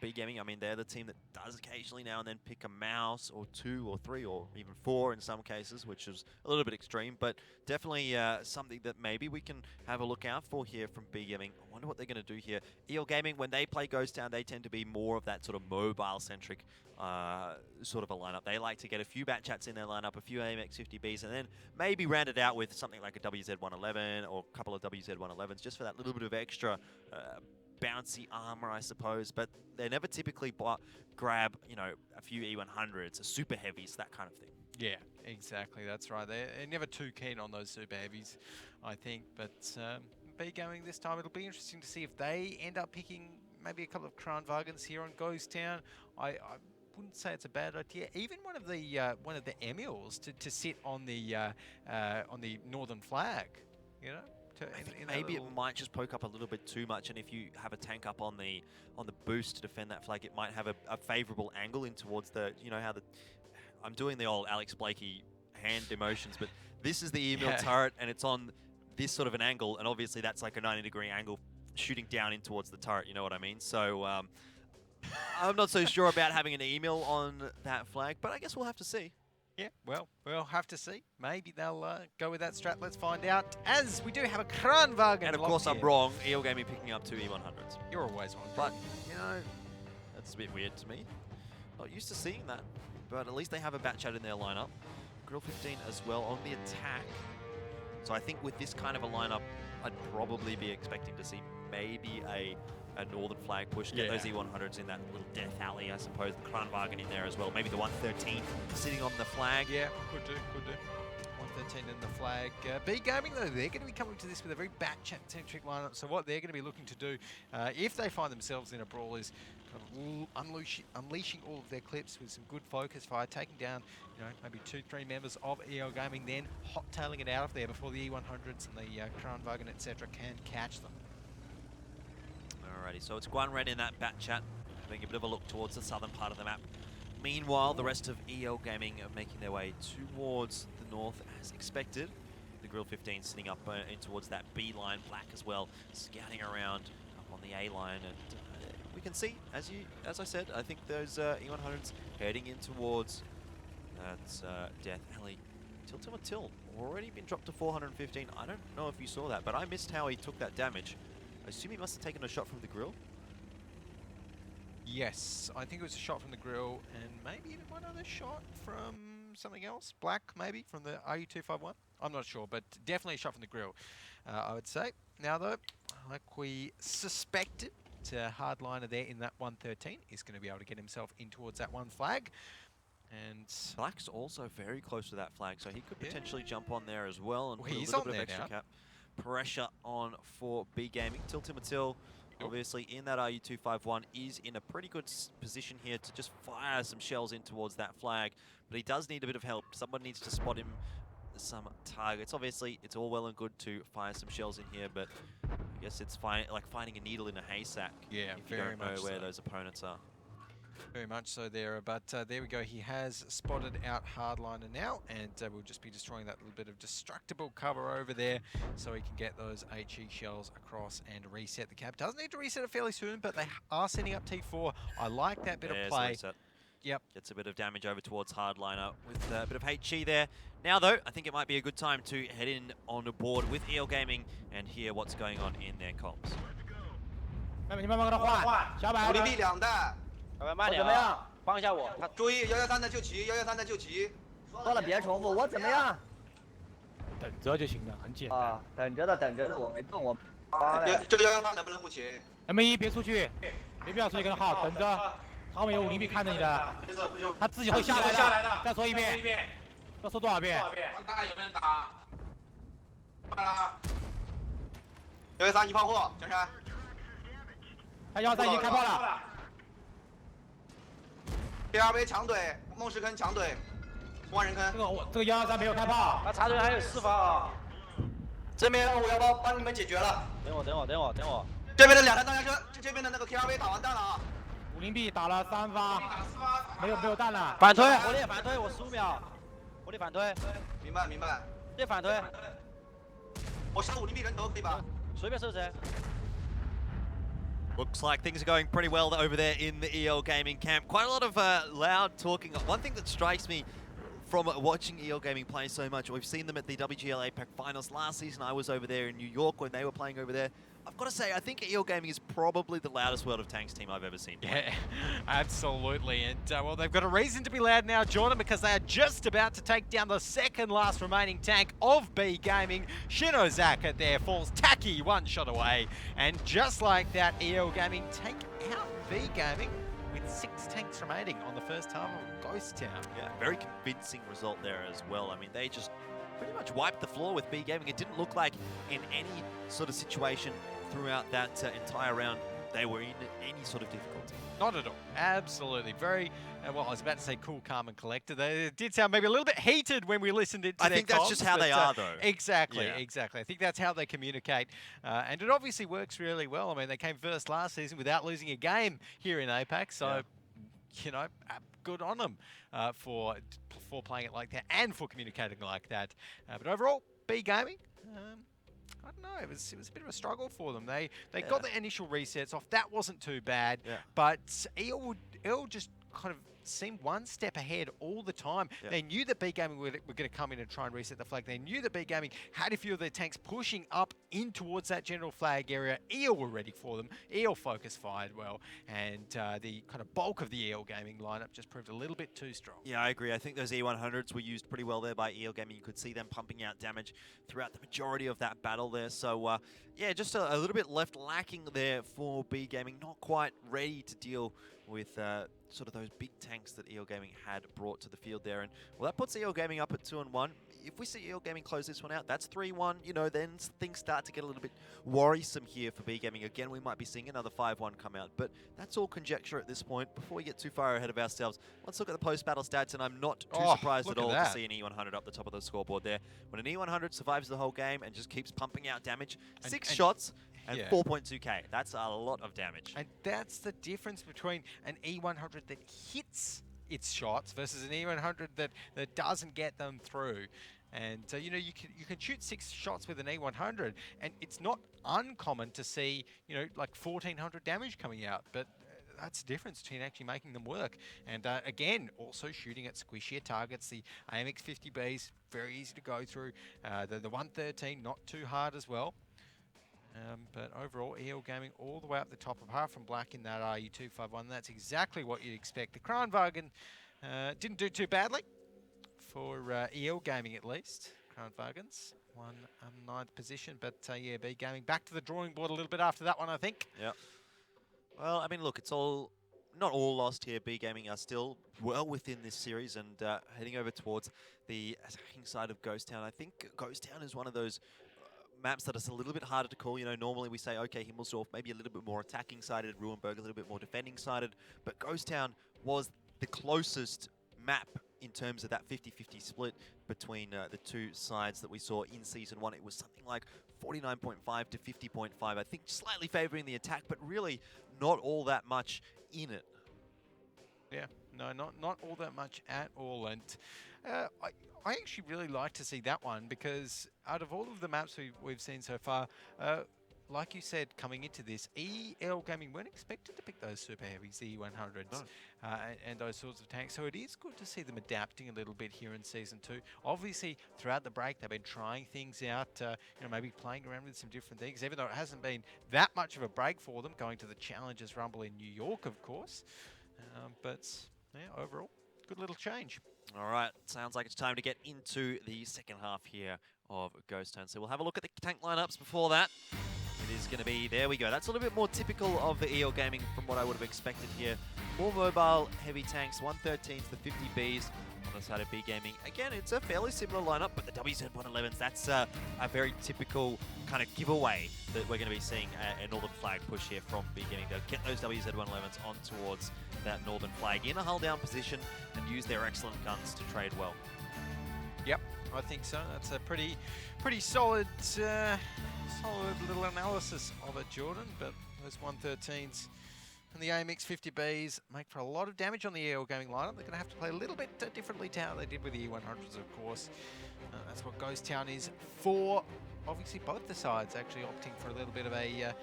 B Gaming. I mean, they're the team that does occasionally now and then pick a mouse or 2 or 3 or even 4 in some cases, which is a little bit extreme, but definitely something that maybe we can have a look out for here from B Gaming. I wonder what they're going to do here. EL Gaming, when they play Ghost Town, they tend to be more of that sort of mobile-centric sort of a lineup. They like to get a few Batchats in their lineup, a few AMX 50Bs, and then maybe round it out with something like a WZ111 or a couple of WZ111s, just for that little bit of extra bouncy armor, I suppose. But they never typically grab, you know, a few E100s, a super heavies, that kind of thing. Yeah, exactly. That's right. They're never too keen on those super heavies, I think. But B Gaming this time, it'll be interesting to see if they end up picking maybe a couple of Kranwagens here on Ghost Town. I wouldn't say it's a bad idea. Even one of the Emils to sit on the northern flag, you know. Maybe it might just poke up a little bit too much, and if you have a tank up on the boost to defend that flag, it might have a favourable angle in towards the, you know how I'm doing the old Alex Blakey hand emotions, but this is the email turret, and it's on this sort of an angle, and obviously that's like a 90-degree angle shooting down in towards the turret, you know what I mean? So I'm not so sure about having an email on that flag, but I guess we'll have to see. Yeah, well, we'll have to see. Maybe they'll go with that strat. Let's find out. As we do have a Kranwagen. And of course, I'm wrong. EL Gaming picking up 2 E100s. You're always wrong. But, you know, that's a bit weird to me. Not used to seeing that. But at least they have a Batchat in their lineup. Grill 15 as well on the attack. So I think with this kind of a lineup, I'd probably be expecting to see maybe a northern flag push, get those E100s in that little death alley, I suppose. The Kranwagen in there as well. Maybe the 113 sitting on the flag. Yeah, could do. 113 in the flag. B Gaming, though, they're going to be coming to this with a very Batchat-centric lineup. So what they're going to be looking to do, if they find themselves in a brawl, is kind of unleashing all of their clips with some good focus fire, taking down, you know, maybe 2-3 members of EL Gaming, then hot-tailing it out of there before the E100s and the Kranwagen, etc. can catch them. Alrighty, so it's Guan Red in that Batchat, having a bit of a look towards the southern part of the map. Meanwhile, the rest of EL Gaming are making their way towards the north as expected. The Grill 15 sitting up in towards that B line, black as well, scouting around up on the A line, and we can see, as I said, I think those E100s heading in towards that Death Alley. Till already been dropped to 415. I don't know if you saw that, but I missed how he took that damage. I assume he must have taken a shot from the grill. Yes, I think it was a shot from the grill, and maybe even one other shot from something else. Black, maybe, from the RU-251. I'm not sure, but definitely a shot from the grill, I would say. Now, though, like we suspected, hardliner there in that 113 is going to be able to get himself in towards that one flag. And Black's also very close to that flag, so he could potentially jump on there as well and put a he's little on bit of there extra now. pressure on for B Gaming. Tiltimatil, obviously in that RU-251, is in a pretty good position here to just fire some shells in towards that flag, but he does need a bit of help. Someone needs to spot him some targets. Obviously, it's all well and good to fire some shells in here, but I guess it's like finding a needle in a haystack. Yeah, if you don't know where those opponents are. Very much so there, but there we go. He has spotted out hardliner now, and we'll just be destroying that little bit of destructible cover over there so he can get those HE shells across and reset the cap. Doesn't need to reset it fairly soon, but they are setting up T4. I like that bit of play. Yep. Gets a bit of damage over towards Hardliner with a bit of HE there. Now, though, I think it might be a good time to head in on board with EL Gaming and hear what's going on in their comms. 你慢慢跟他换，小百。武力币2代，慢点啊，帮一下我。注意113的就齐，113的就齐。说了别重复，我怎么样？等着就行了，很简单。啊，等着的，我没动，我。这个113能不能不齐 M1别出去，没必要出去跟他耗，等着。他们有武力币看着你的，他自己会下来的。再说一遍，要说多少遍？大有没有打？快了！113一炮货，江山。他113已经开炮了。BRV 强怼，梦石坑强怼，万人坑。这个113没有开炮。他插队还有4发啊。这边518帮你们解决了。等我。这边的2台大家车，这边的那个 KRV 打完弹了啊。武林币打了3发，没有弹了。反推，火力反推，我15秒。火力反推。明白。这反推。我射武力币人头可以吧？随便射谁。 Looks like things are going pretty well over there in the EL Gaming camp. Quite a lot of loud talking. One thing that strikes me from watching EL Gaming play so much, we've seen them at the WGL APAC finals last season. I was over there in New York when they were playing over there. I've got to say, I think EL Gaming is probably the loudest World of Tanks team I've ever seen. Yeah, absolutely. And, well, they've got a reason to be loud now, Jordan, because they are just about to take down the second last remaining tank of B Gaming. Shinozaka there falls tacky, one shot away. And just like that, EL Gaming take out B Gaming with 6 tanks remaining on the first half of Ghost Town. Yeah, very convincing result there as well. I mean, they just pretty much wiped the floor with B Gaming. It didn't look like in any sort of situation throughout that entire round they were in any sort of difficulty. Not at all. Absolutely. Very, well, I was about to say cool, calm and collected. They did sound maybe a little bit heated when we listened into I their think that's comms, just how but, they are, though. Exactly, Yeah. exactly. I think that's how they communicate. And it obviously works really well. I mean, they came first last season without losing a game here in APAC. So, you know, good on them for playing it like that and for communicating like that. But overall, B Gaming, I don't know. It was a bit of a struggle for them. They got the initial resets off. That wasn't too bad. Yeah. But EL just kind of seemed one step ahead all the time. Yeah. They knew that B Gaming were going to come in and try and reset the flag. They knew that B Gaming had a few of their tanks pushing up in towards that general flag area. EL were ready for them. EL focus fired well, and the kind of bulk of the EL Gaming lineup just proved a little bit too strong. Yeah, I agree. I think those E100s were used pretty well there by EL Gaming. You could see them pumping out damage throughout the majority of that battle there. So, yeah, just a little bit left lacking there for B Gaming. Not quite ready to deal with sort of those big tanks that EL Gaming had brought to the field there. And, well, that puts EL Gaming up at 2-1. If we see EL Gaming close this one out, that's 3-1. You know, then things start to get a little bit worrisome here for B Gaming. Again, we might be seeing another 5-1 come out. But that's all conjecture at this point. Before we get too far ahead of ourselves, let's look at the post-battle stats. And I'm not too surprised at all to see an E100 up the top of the scoreboard there. When an E100 survives the whole game and just keeps pumping out damage, 6 shots, and 4.2k. That's a lot of damage. And that's the difference between an E100 that hits its shots versus an E100 that doesn't get them through. And you know, you can shoot 6 shots with an E100, and it's not uncommon to see, you know, like 1400 damage coming out. But that's the difference between actually making them work. And again, also shooting at squishier targets. The AMX-50Bs, very easy to go through. The 113, not too hard as well. But overall, EL Gaming all the way up the top, apart from Black in that RU251. That's exactly what you'd expect. The Kranwagen didn't do too badly for EL Gaming, at least. Kranwagens won 9th position, but yeah, B Gaming back to the drawing board a little bit after that one, I think. Yeah. Well, I mean, look, it's all not all lost here. B Gaming are still well within this series and heading over towards the attacking side of Ghost Town. I think Ghost Town is one of those maps that is a little bit harder to call. You know, normally we say, okay, Himmelsdorf maybe a little bit more attacking sided, Ruhenberg a little bit more defending sided, but Ghost Town was the closest map in terms of that 50-50 split between the two sides that we saw in Season 1. It was something like 49.5 to 50.5, I think slightly favouring the attack, but really not all that much in it. Yeah, no, not all that much at all. And I actually really like to see that one, because out of all of the maps we've seen so far, like you said, coming into this, EL Gaming weren't expected to pick those super heavies, the E100s, No. and those sorts of tanks. So it is good to see them adapting a little bit here in Season 2. Obviously, throughout the break, they've been trying things out, maybe playing around with some different things, even though it hasn't been that much of a break for them, going to the Challengers Rumble in New York, of course. But yeah, overall, good little change. All right, sounds like it's time to get into the second half here of Ghost Town. So we'll have a look at the tank lineups before that. It is going to be, there we go. That's a little bit more typical of the EL Gaming from what I would have expected here. More mobile, heavy tanks, 113s, the 50Bs on the side of B Gaming. Again, it's a fairly similar lineup, but the WZ-111s, that's a very typical kind of giveaway that we're going to be seeing a Northern Flag push here from B Gaming. They'll get those WZ-111s on towards that Northern Flag in a hull down position and use their excellent guns to trade well. Yep, I think so. That's a pretty solid, solid little analysis of it, Jordan. But those 113s and the AMX 50Bs make for a lot of damage on the EL Gaming lineup. They're going to have to play a little bit differently to how they did with the E100s, of course. That's what Ghost Town is for. Obviously, both the sides actually opting for a little bit of a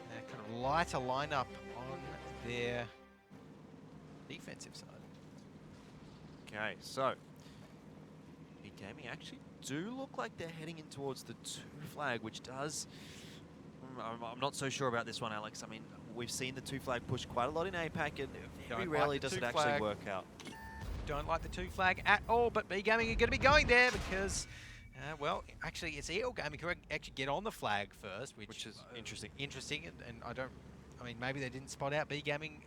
kind of lighter lineup on their defensive side. Okay, so B Gaming actually do look like they're heading in towards the 2 flag, which does... I'm not so sure about this one, Alex. I mean, we've seen the 2 flag push quite a lot in APAC, and very rarely does it actually work out. Don't like the 2 flag at all, but B Gaming are going to be going there because, well, actually, it's EL Gaming who actually get on the flag first, which is interesting. Interesting, and I mean, maybe they didn't spot out B Gaming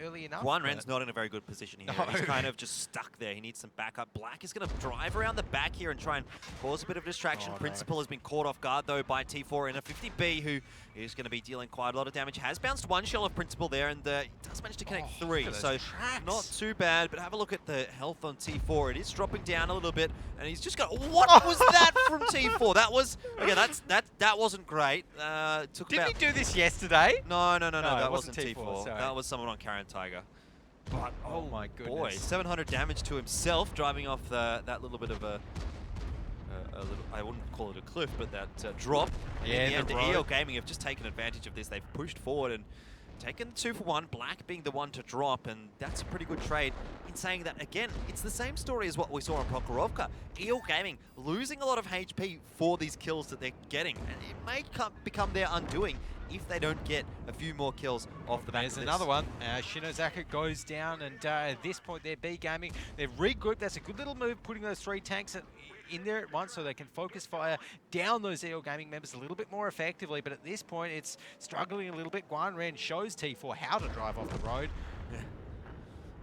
early enough. Guan Ren's not in a very good position here. No. He's kind of just stuck there. He needs some backup. Black is going to drive around the back here and try and cause a bit of distraction. Oh, Principal has been caught off guard, though, by T4 in a 50B, who is going to be dealing quite a lot of damage. Has bounced 1 shell of Principal there, and he does manage to connect 3. So not too bad, but have a look at the health on T4. It is dropping down a little bit, and he's just got... What was that from T4? That was... Okay, that wasn't great. Didn't he do this yesterday? No, that wasn't T4. T4. That was someone on Karen Tiger. But, oh my goodness. Boy, 700 damage to himself, driving off that little bit of a little, I wouldn't call it a cliff, but that drop. Yeah, in the end, EL Gaming have just taken advantage of this. They've pushed forward and taken 2 for 1, Black being the one to drop, and that's a pretty good trade. In saying that, again, it's the same story as what we saw on Prokhorovka. EL Gaming losing a lot of HP for these kills that they're getting, and it may become their undoing if they don't get a few more kills off the back of this. There's another one. Shinozaka goes down, and at this point, they're B Gaming. They've regrouped. That's a good little move, putting those 3 tanks in there at once so they can focus fire down those EL Gaming members a little bit more effectively. But at this point, it's struggling a little bit. Guan Ren shows T4 how to drive off the road. Yeah.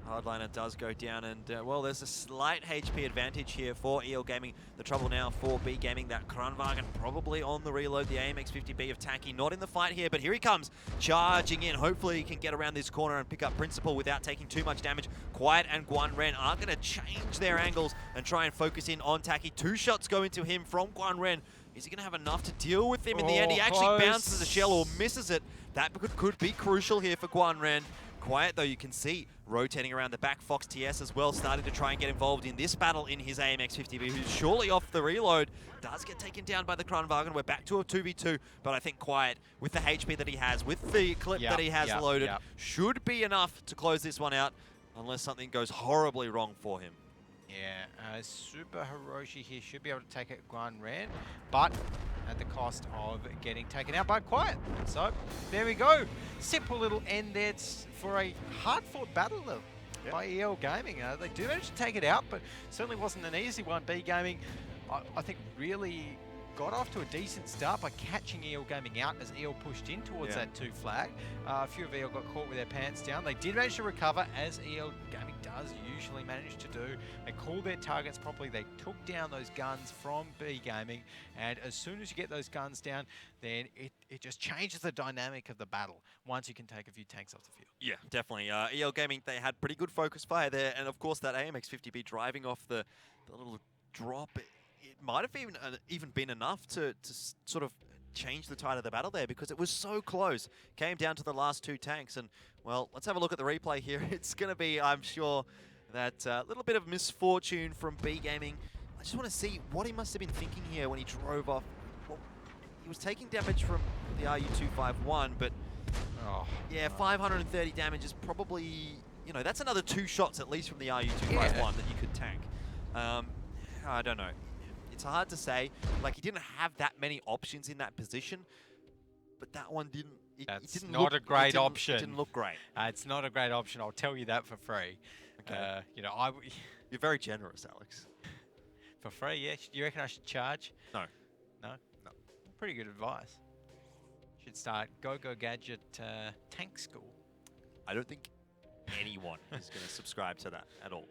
Hardliner does go down, and well, there's a slight HP advantage here for EL Gaming. The trouble now for B Gaming, that Kranwagen probably on the reload. The AMX 50B of Taki not in the fight here, but here he comes, charging in. Hopefully he can get around this corner and pick up Principal without taking too much damage. Quiet and Guan Ren are going to change their angles and try and focus in on Taki. 2 shots go into him from Guan Ren. Is he going to have enough to deal with him in the end? He actually bounces a shell or misses it. That could be crucial here for Guan Ren. Quiet, though, you can see rotating around the back. Fox TS as well, starting to try and get involved in this battle in his AMX 50B, who's surely off the reload. Does get taken down by the Kranwagen. We're back to a 2v2, but I think Quiet, with the HP that he has, with the clip that he has loaded, should be enough to close this one out, unless something goes horribly wrong for him. Yeah, Super Hiroshi here should be able to take it Guan Ren, but at the cost of getting taken out by Quiet. So, there we go. Simple little end there for a hard-fought battle by EL Gaming. They do manage to take it out, but certainly wasn't an easy one. B Gaming, I think, really got off to a decent start by catching EL Gaming out as EL pushed in towards that 2 flag. A few of EL got caught with their pants down. They did manage to recover, as EL Gaming does usually manage to do. They called their targets properly. They took down those guns from B Gaming, and as soon as you get those guns down, then it just changes the dynamic of the battle once you can take a few tanks off the field. Yeah, definitely. EL Gaming, they had pretty good focus fire there, and of course that AMX 50B driving off the little drop. It might have even been enough to sort of change the tide of the battle there, because it was so close. Came down to the last 2 tanks, and well, let's have a look at the replay here. It's going to be, I'm sure, that little bit of misfortune from B Gaming. I just want to see what he must have been thinking here when he drove off. he was taking damage from the RU-251, but Oh, yeah, no. 530 damage is probably, you know, that's another 2 shots at least from the RU-251 Yeah. that you could tank. I don't know. It's hard to say. Like, he didn't have that many options in that position, but that one didn't. It That's didn't not look, a great it didn't, option. It didn't look great. It's not a great option. I'll tell you that for free. Okay. You know, You're very generous, Alex. for free. Yeah. You reckon I should charge? No. No. No. Pretty good advice. Should start Go Gadget tank school. I don't think anyone is going to subscribe to that at all.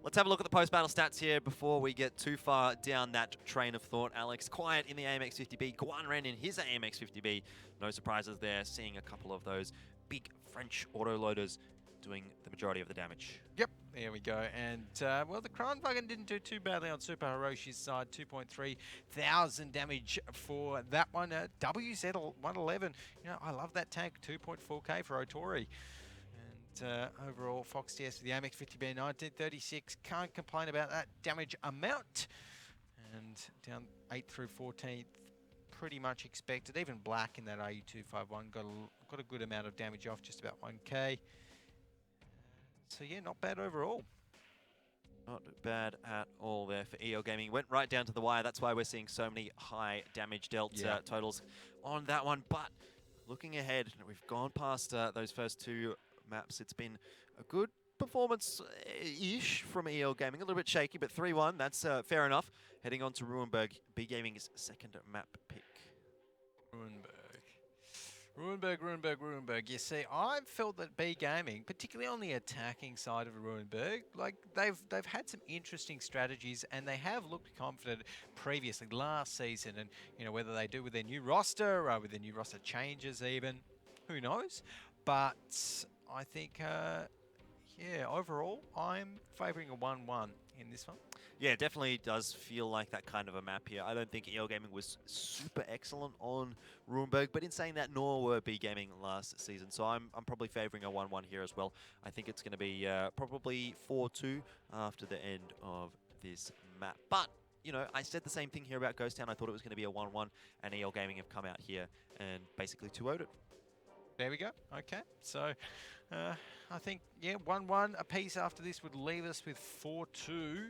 Let's have a look at the post-battle stats here before we get too far down that train of thought. Alex, quiet in the AMX-50B. Guan Ren in his AMX-50B. No surprises there, seeing a couple of those big French autoloaders doing the majority of the damage. Yep, there we go. And, well, the Kranwagen didn't do too badly on Super Hiroshi's side. 2.3 thousand damage for that one. WZ 111, you know, I love that tank. 2.4k for Otori. And overall, Fox TS with the Amex 50B 1936. Can't complain about that damage amount. And down 8 through 14th, pretty much expected. Even Black in that RU251 got a good amount of damage off, just about 1k. So yeah, not bad overall. Not bad at all there for EO Gaming. Went right down to the wire. That's why we're seeing so many high damage dealt totals on that one. But looking ahead, we've gone past those first 2 maps. It's been a good performance-ish from EO Gaming. A little bit shaky, but 3-1. That's fair enough. Heading on to Ruinberg, B Gaming's second map pick. Ruinberg. You see, I've felt that B Gaming, particularly on the attacking side of Ruinberg, like they've had some interesting strategies and they have looked confident previously last season. And you know, whether they do with their new roster or with their new roster changes, even who knows. But I think, yeah, overall, I'm favouring a 1-1 in this one. Yeah, it definitely does feel like that kind of a map here. I don't think EO Gaming was super excellent on Ruinberg, but in saying that, nor were B Gaming last season. So I'm probably favouring a 1-1 here as well. I think it's going to be probably 4-2 after the end of this map. But, you know, I said the same thing here about Ghost Town. I thought it was going to be a 1-1, and EO Gaming have come out here and basically 2-0'd it. There we go. Okay, so I think, yeah, 1-1 apiece after this would leave us with 4-2 to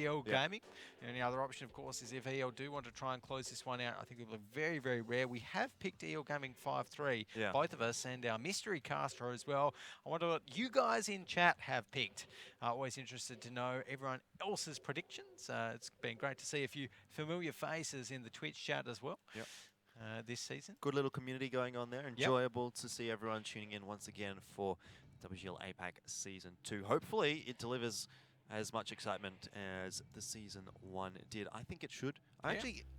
EL Gaming. And the other option, of course, is if EL do want to try and close this one out, I think it will be very, very rare. We have picked EL Gaming 5-3, both of us, and our mystery caster as well. I wonder what you guys in chat have picked. Always interested to know everyone else's predictions. It's been great to see a few familiar faces in the Twitch chat as well. This season. Good little community going on there. Enjoyable to see everyone tuning in once again for WGL APAC Season 2. Hopefully it delivers as much excitement as the Season 1 did. I think it should. I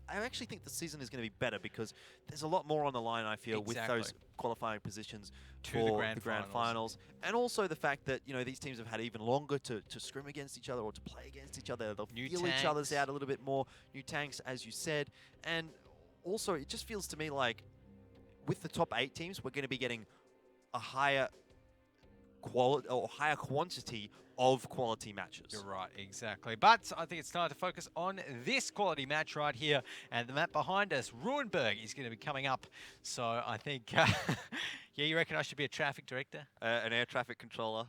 actually think the season is going to be better because there's a lot more on the line, I feel, with those qualifying positions for the grand finals. And also the fact that, you know, these teams have had even longer to scrim against each other or to play against each other. They'll feel each other's out a little bit more. New tanks, as you said. And also, it just feels to me like with the top 8 teams, we're going to be getting a higher quality or higher quantity of quality matches. You're right, exactly. But I think it's time to focus on this quality match right here. And the map behind us, Ruinberg, is going to be coming up. So I think, yeah, you reckon I should be a traffic director? An air traffic controller.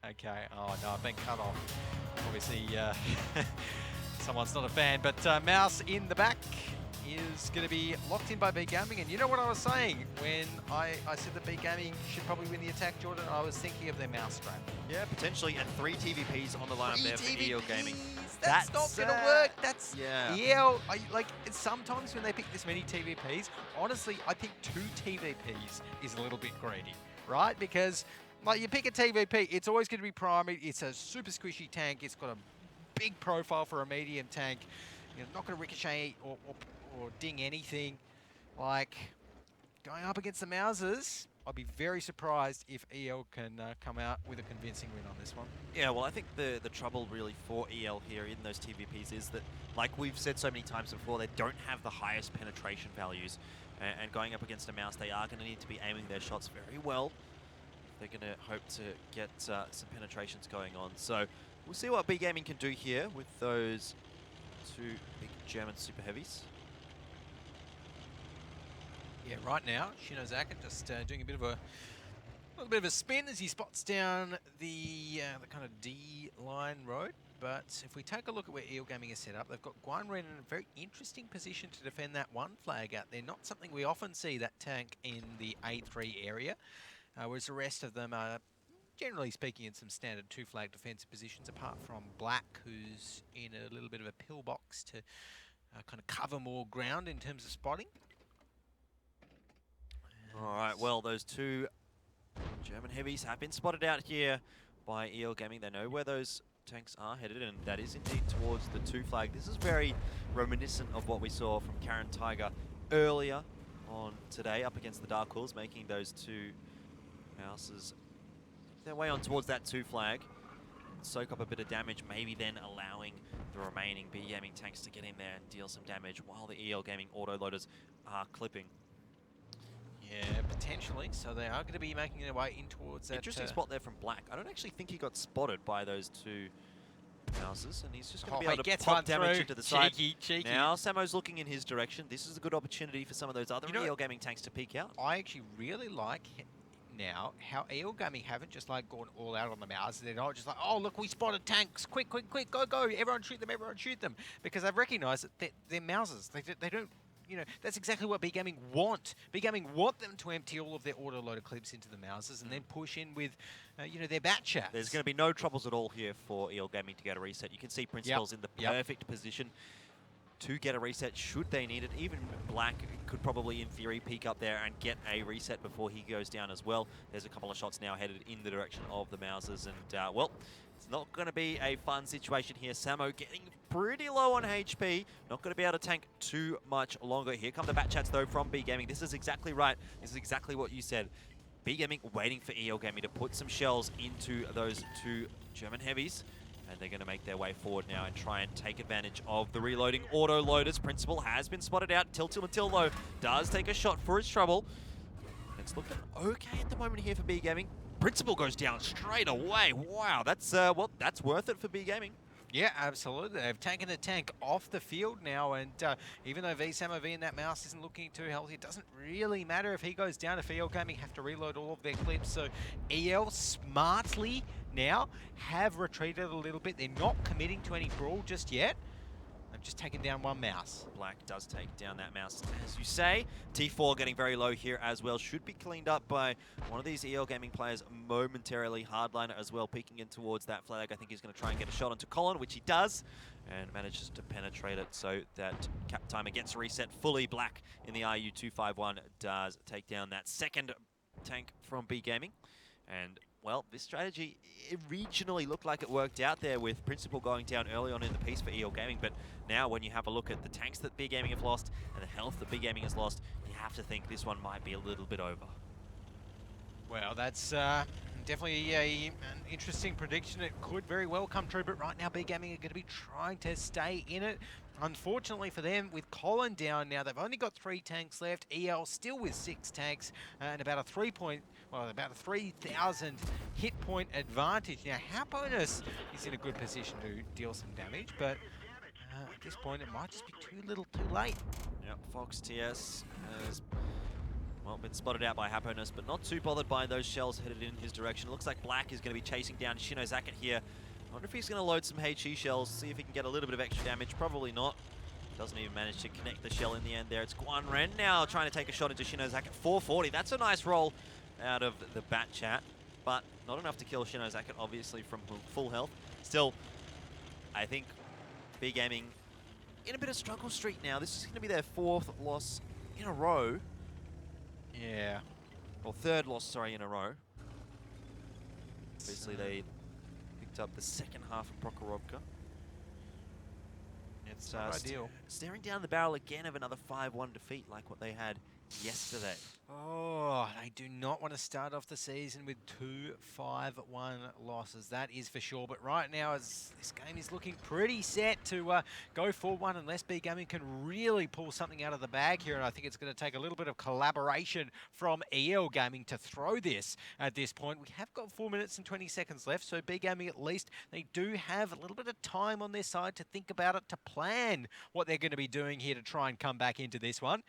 Okay. Oh, no, I've been cut off. Obviously, someone's not a fan. But Mouse in the back is going to be locked in by B Gaming. And you know what I was saying when I said that B Gaming should probably win the attack, Jordan? I was thinking of their mouse strap. Yeah, potentially. And 3 TVPs on the lineup there for EO Gaming. That's not going to work. That's like sometimes when they pick this many TVPs, honestly, I think 2 TVPs is a little bit greedy, right? Because like you pick a TVP, it's always going to be primary. It's a super squishy tank. It's got a big profile for a medium tank. You're not going to ricochet or ding anything. Like, going up against the Mousers, I'd be very surprised if EL can come out with a convincing win on this one. Yeah, well, I think the trouble really for EL here in those TVPs is that, like we've said so many times before, they don't have the highest penetration values. And going up against a Mouse, they are going to need to be aiming their shots very well. They're going to hope to get some penetrations going on. So we'll see what B Gaming can do here with those 2 big German super heavies. Yeah, right now, Shinozaka just doing a little bit of a spin as he spots down the kind of D line road. But if we take a look at where EL Gaming is set up, they've got Guanren in a very interesting position to defend that one flag out there. Not something we often see, that tank in the A3 area, whereas the rest of them are, generally speaking, in some standard 2-flag defensive positions, apart from Black, who's in a little bit of a pillbox to kind of cover more ground in terms of spotting. All right, well, those two German heavies have been spotted out here by EL Gaming. They know where those tanks are headed, and that is indeed towards the 2-flag. This is very reminiscent of what we saw from Karen Tiger earlier on today, up against the Dark Horse, making those two houses their way on towards that 2-flag, soak up a bit of damage, maybe then allowing the remaining B Gaming tanks to get in there and deal some damage while the EL Gaming autoloaders are clipping. Yeah, potentially. So they are going to be making their way in towards that. Interesting spot there from Black. I don't actually think he got spotted by those two houses, and he's just going to be able to pop damage into the side. Cheeky. Now Samo's looking in his direction. This is a good opportunity for some of those other EL Gaming tanks to peek out. I actually really like now how EL Gaming haven't just like gone all out on the Mousers. They're not just like, oh look, we spotted tanks, quick, go, everyone shoot them, because they've recognised that they're Mousers. They don't. You know, that's exactly what B Gaming want. B Gaming want them to empty all of their autoloader clips into the Mousers and then push in with, you know, their bat chats. There's going to be no troubles at all here for EL Gaming to get a reset. You can see Principal's in the perfect position to get a reset should they need it. Even Black could probably, in theory, peek up there and get a reset before he goes down as well. There's a couple of shots now headed in the direction of the Mousers, and, well, it's not going to be a fun situation here. Samo getting pretty low on HP. Not going to be able to tank too much longer. Here come the bat chats, though, from B Gaming. This is exactly right. This is exactly what you said. B Gaming waiting for EL Gaming to put some shells into those two German heavies. And they're going to make their way forward now and try and take advantage of the reloading auto-loaders. Principal has been spotted out. Tiltil though, does take a shot for his trouble. It's looking okay at the moment here for B Gaming. Principal goes down straight away. Wow, that's well, that's worth it for B Gaming. Yeah, absolutely. They've taken a tank off the field now, and even though VSamov and that mouse isn't looking too healthy, it doesn't really matter if he goes down. If EL Gaming have to reload all of their clips, so EL smartly now have retreated a little bit. They're not committing to any brawl just yet. They've just taken down one mouse. Black does take down that mouse, as you say. T4 getting very low here as well. Should be cleaned up by one of these EL Gaming players momentarily. Hardliner as well, peeking in towards that flag. I think he's going to try and get a shot onto Colin, which he does, and manages to penetrate it so that cap timer gets reset fully. Black in the RU-251 does take down that second tank from B Gaming. And well, this strategy, it regionally looked like it worked out there with Principal going down early on in the piece for EL Gaming, but now when you have a look at the tanks that B Gaming have lost and the health that B Gaming has lost, you have to think this one might be a little bit over. Well, that's definitely an interesting prediction. It could very well come true, but right now B Gaming are going to be trying to stay in it. Unfortunately for them, with Colin down now, they've only got 3 tanks left. EL still with 6 tanks and about a 3,000 hit point advantage. Now, Haponus is in a good position to deal some damage, but at this point, it might just be too little too late. Yep, Fox TS has, well, been spotted out by Haponus, but not too bothered by those shells headed in his direction. It looks like Black is going to be chasing down Shinozaka here. I wonder if he's going to load some HE shells, see if he can get a little bit of extra damage. Probably not. Doesn't even manage to connect the shell in the end there. It's Guanren now trying to take a shot into Shinozaka at 440. That's a nice roll out of the bat chat, but not enough to kill Shinozaka, obviously, from full health. Still, I think B Gaming in a bit of struggle streak now. This is going to be their 4th loss in a row. Yeah. Or 3rd loss, sorry, in a row. Obviously, they picked up the second half of Prokhorovka. It's ideal. Staring down the barrel again of another 5-1 defeat like what they had yesterday. Oh, they do not want to start off the season with 2 5-1 losses, that is for sure. But right now, as this game is looking pretty set to go 4-1 unless B Gaming can really pull something out of the bag here. And I think it's going to take a little bit of collaboration from EL Gaming to throw this at this point. We have got 4 minutes and 20 seconds left, so B Gaming at least, they do have a little bit of time on their side to think about it, to plan what they're going to be doing here to try and come back into this one.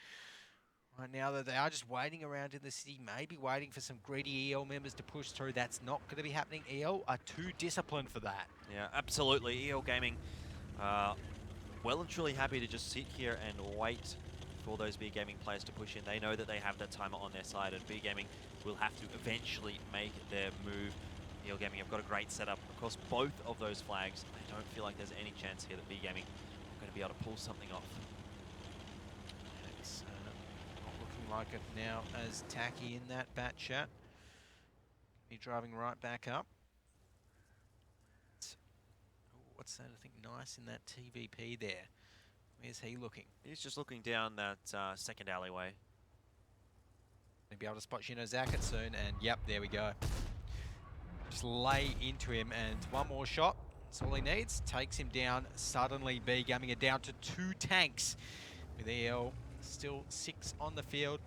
Right now, that they are just waiting around in the city, maybe waiting for some greedy EL members to push through. That's not going to be happening. EL are too disciplined for that. Yeah, absolutely. EL Gaming, well and truly happy to just sit here and wait for those B Gaming players to push in. They know that they have that timer on their side, and B Gaming will have to eventually make their move. EL Gaming have got a great setup across both of those flags. I don't feel like there's any chance here that B Gaming are going to be able to pull something off. It's not looking like it now as Tacky in that bat chat. Be driving right back up. What's that? I think nice in that TVP there. Where's he looking? He's just looking down that second alleyway. Gonna be able to spot Shinozaka soon, and yep, there we go. Just lay into him, and one more shot. That's all he needs. Takes him down. Suddenly, B Gaming are down to 2 tanks. With EL still 6 on the field.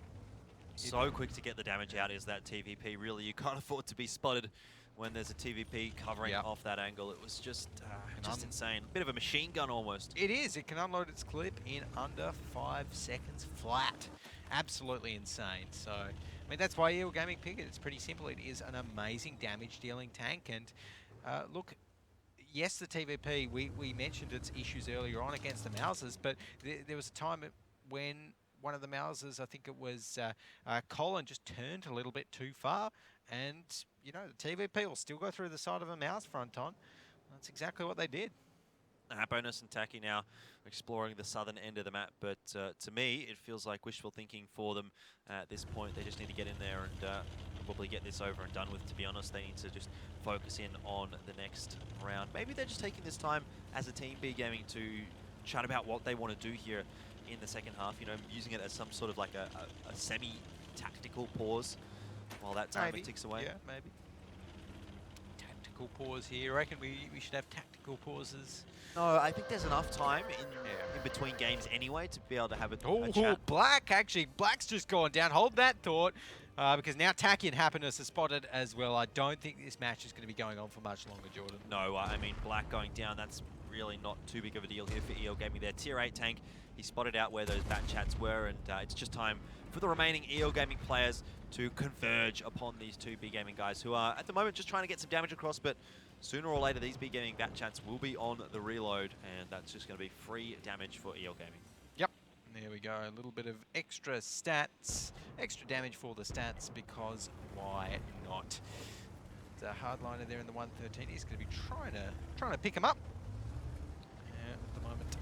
So quick to get the damage out is that TVP. Really, you can't afford to be spotted when there's a TVP covering off that angle. It was just insane. Bit of a machine gun almost. It is. It can unload its clip in under 5 seconds flat. Absolutely insane. So, I mean, that's why EL Gaming picked it. It's pretty simple. It is an amazing damage-dealing tank. And look, yes, the TVP, we mentioned its issues earlier on against the Mausers, but there was a time when one of the Mausers, I think it was Colin, just turned a little bit too far. And, you know, the TVP will still go through the side of a mouse front on. That's exactly what they did. Bonus and Tacky now exploring the southern end of the map, but to me, it feels like wishful thinking for them at this point. They just need to get in there and probably get this over and done with, to be honest. They need to just focus in on the next round. Maybe they're just taking this time as a team, B Gaming, to chat about what they want to do here in the second half, you know, using it as some sort of like a semi-tactical pause while that timer ticks away. Yeah, maybe. Tactical pause here. I reckon we should have tactical pauses. No, I think there's enough time in between games anyway to be able to have a Oh, chat. Black, actually. Black's just gone down. Hold that thought. Because now Tacky and Happiness are spotted as well. I don't think this match is going to be going on for much longer, Jordan. No, I mean, Black going down, that's really not too big of a deal here for EL Gaming. Their tier 8 tank, he spotted out where those bat chats were, and it's just time for the remaining EL Gaming players to converge upon these two B Gaming guys who are at the moment just trying to get some damage across, but sooner or later these B Gaming bat chats will be on the reload, and that's just going to be free damage for EL Gaming. Yep. There we go. A little bit of extra stats, extra damage for the stats, because why not? The hardliner there in the 113 is going to be trying to pick him up. At the moment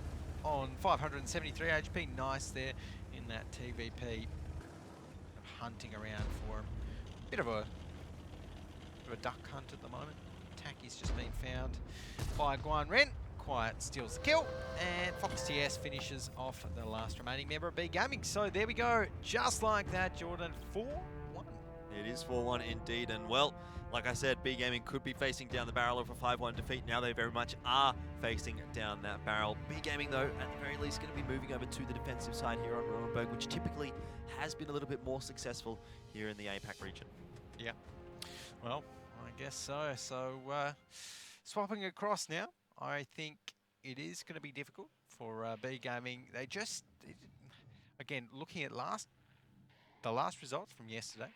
on 573 HP, nice there in that TVP. Hunting around for him. Bit of a duck hunt at the moment. Tacky's just been found by Guan Ren. Quiet steals the kill, and Fox TS finishes off the last remaining member of B Gaming. So there we go, just like that, Jordan, 4-1. It is 4-1 indeed, and well, like I said, B Gaming could be facing down the barrel of a 5-1 defeat. Now they very much are facing down that barrel. B Gaming, though, at the very least, going to be moving over to the defensive side here on Rurenberg, which typically has been a little bit more successful here in the APAC region. Yeah, well, I guess so. So swapping across now, I think it is going to be difficult for B Gaming. They just, again, looking at the last results from yesterday,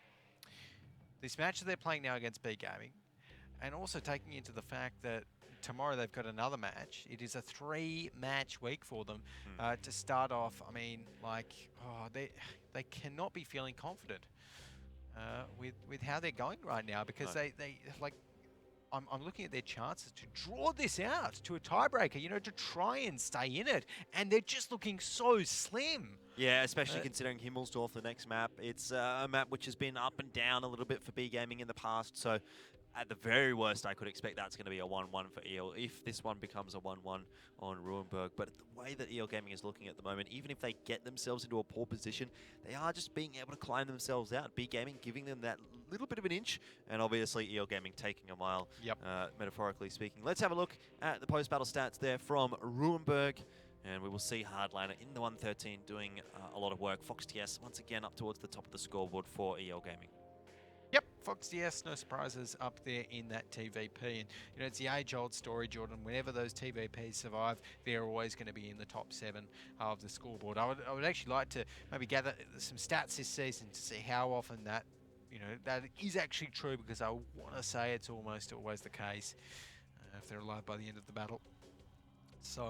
this match that they're playing now against B Gaming, and also taking into the fact that tomorrow they've got another match. It is a 3-match week for them to start off. I mean, like, they cannot be feeling confident with how they're going right now, because they like. I'm looking at their chances to draw this out to a tiebreaker, you know, to try and stay in it, and they're just looking so slim. Yeah, especially considering Himmelsdorf, the next map. It's a map which has been up and down a little bit for B Gaming in the past, so at the very worst, I could expect that's going to be a 1-1 for EL if this one becomes a 1-1 on Rurenberg. But the way that EL Gaming is looking at the moment, even if they get themselves into a poor position, they are just being able to climb themselves out. B Gaming giving them that little bit of an inch, and obviously EL Gaming taking a mile, metaphorically speaking. Let's have a look at the post-battle stats there from Rurenberg. And we will see Hardliner in the 113 doing a lot of work. Fox TS once again up towards the top of the scoreboard for EL Gaming. Yep. Fox DS, no surprises up there in that TVP. And, you know, it's the age-old story, Jordan. Whenever those TVPs survive, they're always going to be in the top 7 of the scoreboard. I would actually like to maybe gather some stats this season to see how often that, you know, that is actually true, because I want to say it's almost always the case if they're alive by the end of the battle. So,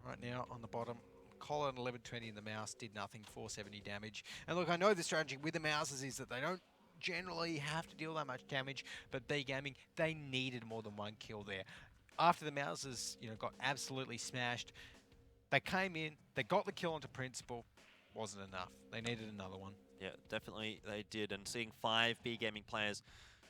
right now on the bottom, Colin 1120 in the mouse did nothing, 470 damage. And look, I know the strategy with the mouses is that they don't generally have to deal that much damage, but B Gaming, they needed more than one kill there. After the mouses, you know, got absolutely smashed, they came in, they got the kill onto Principal, wasn't enough. They needed another one. Yeah, definitely they did. And seeing 5 B Gaming players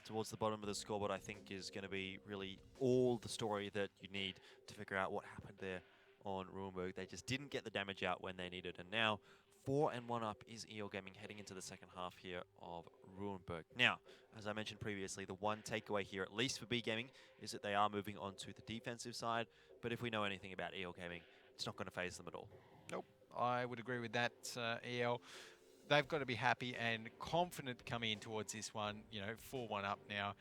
towards the bottom of the scoreboard, I think is going to be really all the story that you need to figure out what happened there on Ruinberg. They just didn't get the damage out when they needed, and now 4 and 1 up is EO Gaming heading into the second half here of Ruinberg. Now, as I mentioned previously, the one takeaway here, at least for B Gaming, is that they are moving on to the defensive side. But if we know anything about EO Gaming, it's not going to phase them at all. Nope, I would agree with that, EL. They've got to be happy and confident coming in towards this one. You know, 4-1 up now.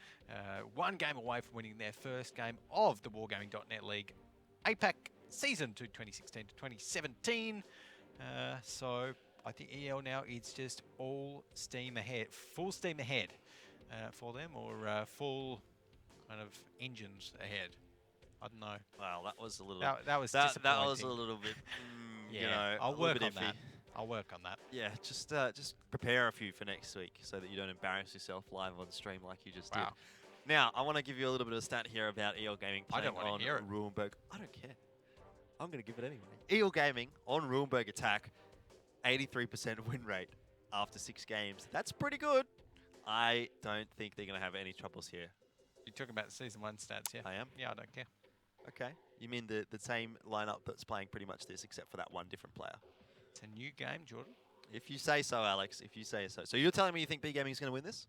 One game away from winning their first game of the Wargaming.net League APAC season to 2016 to 2017. So I think EL now, it's just all steam ahead, full steam ahead for them, or full kind of engines ahead. I don't know. Wow, that was a little. That was that disappointing. was a little bit. Yeah, you know, I'll a little work bit on iffy. that. I'll work on that. Yeah, just prepare a few for next week so that you don't embarrass yourself live on stream like you just did. Wow. Now, I want to give you a little bit of stat here about EO Gaming I playing don't wanna on hear it. Ruinberg. I don't care. I'm going to give it anyway. EO Gaming on Ruinberg attack, 83% win rate after 6 games. That's pretty good. I don't think they're going to have any troubles here. You're talking about season 1 stats, yeah? I am. Yeah, I don't care. Okay. You mean the same lineup that's playing pretty much this, except for that one different player? It's a new game, Jordan. If you say so, Alex. If you say so. So you're telling me you think B Gaming is going to win this?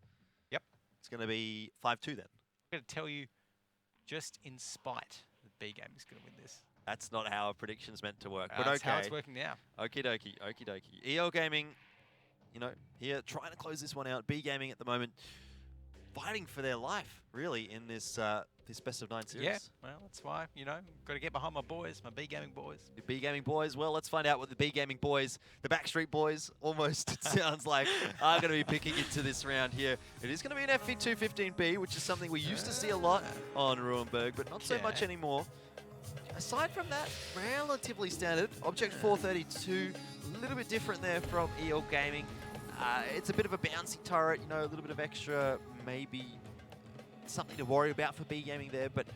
Yep. It's going to be 5-2 then? I'm going to tell you, just in spite, that B Gaming is going to win this. That's not how a prediction's meant to work. But That's okay. how it's working now. Okie dokie, okie dokie. EO Gaming, you know, here trying to close this one out. B Gaming at the moment fighting for their life, really, in this this best of 9 series. Yeah, well, that's why, you know, got to get behind my boys, my B Gaming boys. The B Gaming boys, well, let's find out what the B Gaming boys, the Backstreet boys, almost it sounds like, are going to be picking into this round here. It is going to be an FV215B, which is something we used to see a lot on Ruinberg, but not so much anymore. Aside from that, relatively standard. Object 432, a little bit different there from EO Gaming. It's a bit of a bouncy turret, you know, a little bit of extra, maybe something to worry about for B Gaming there, but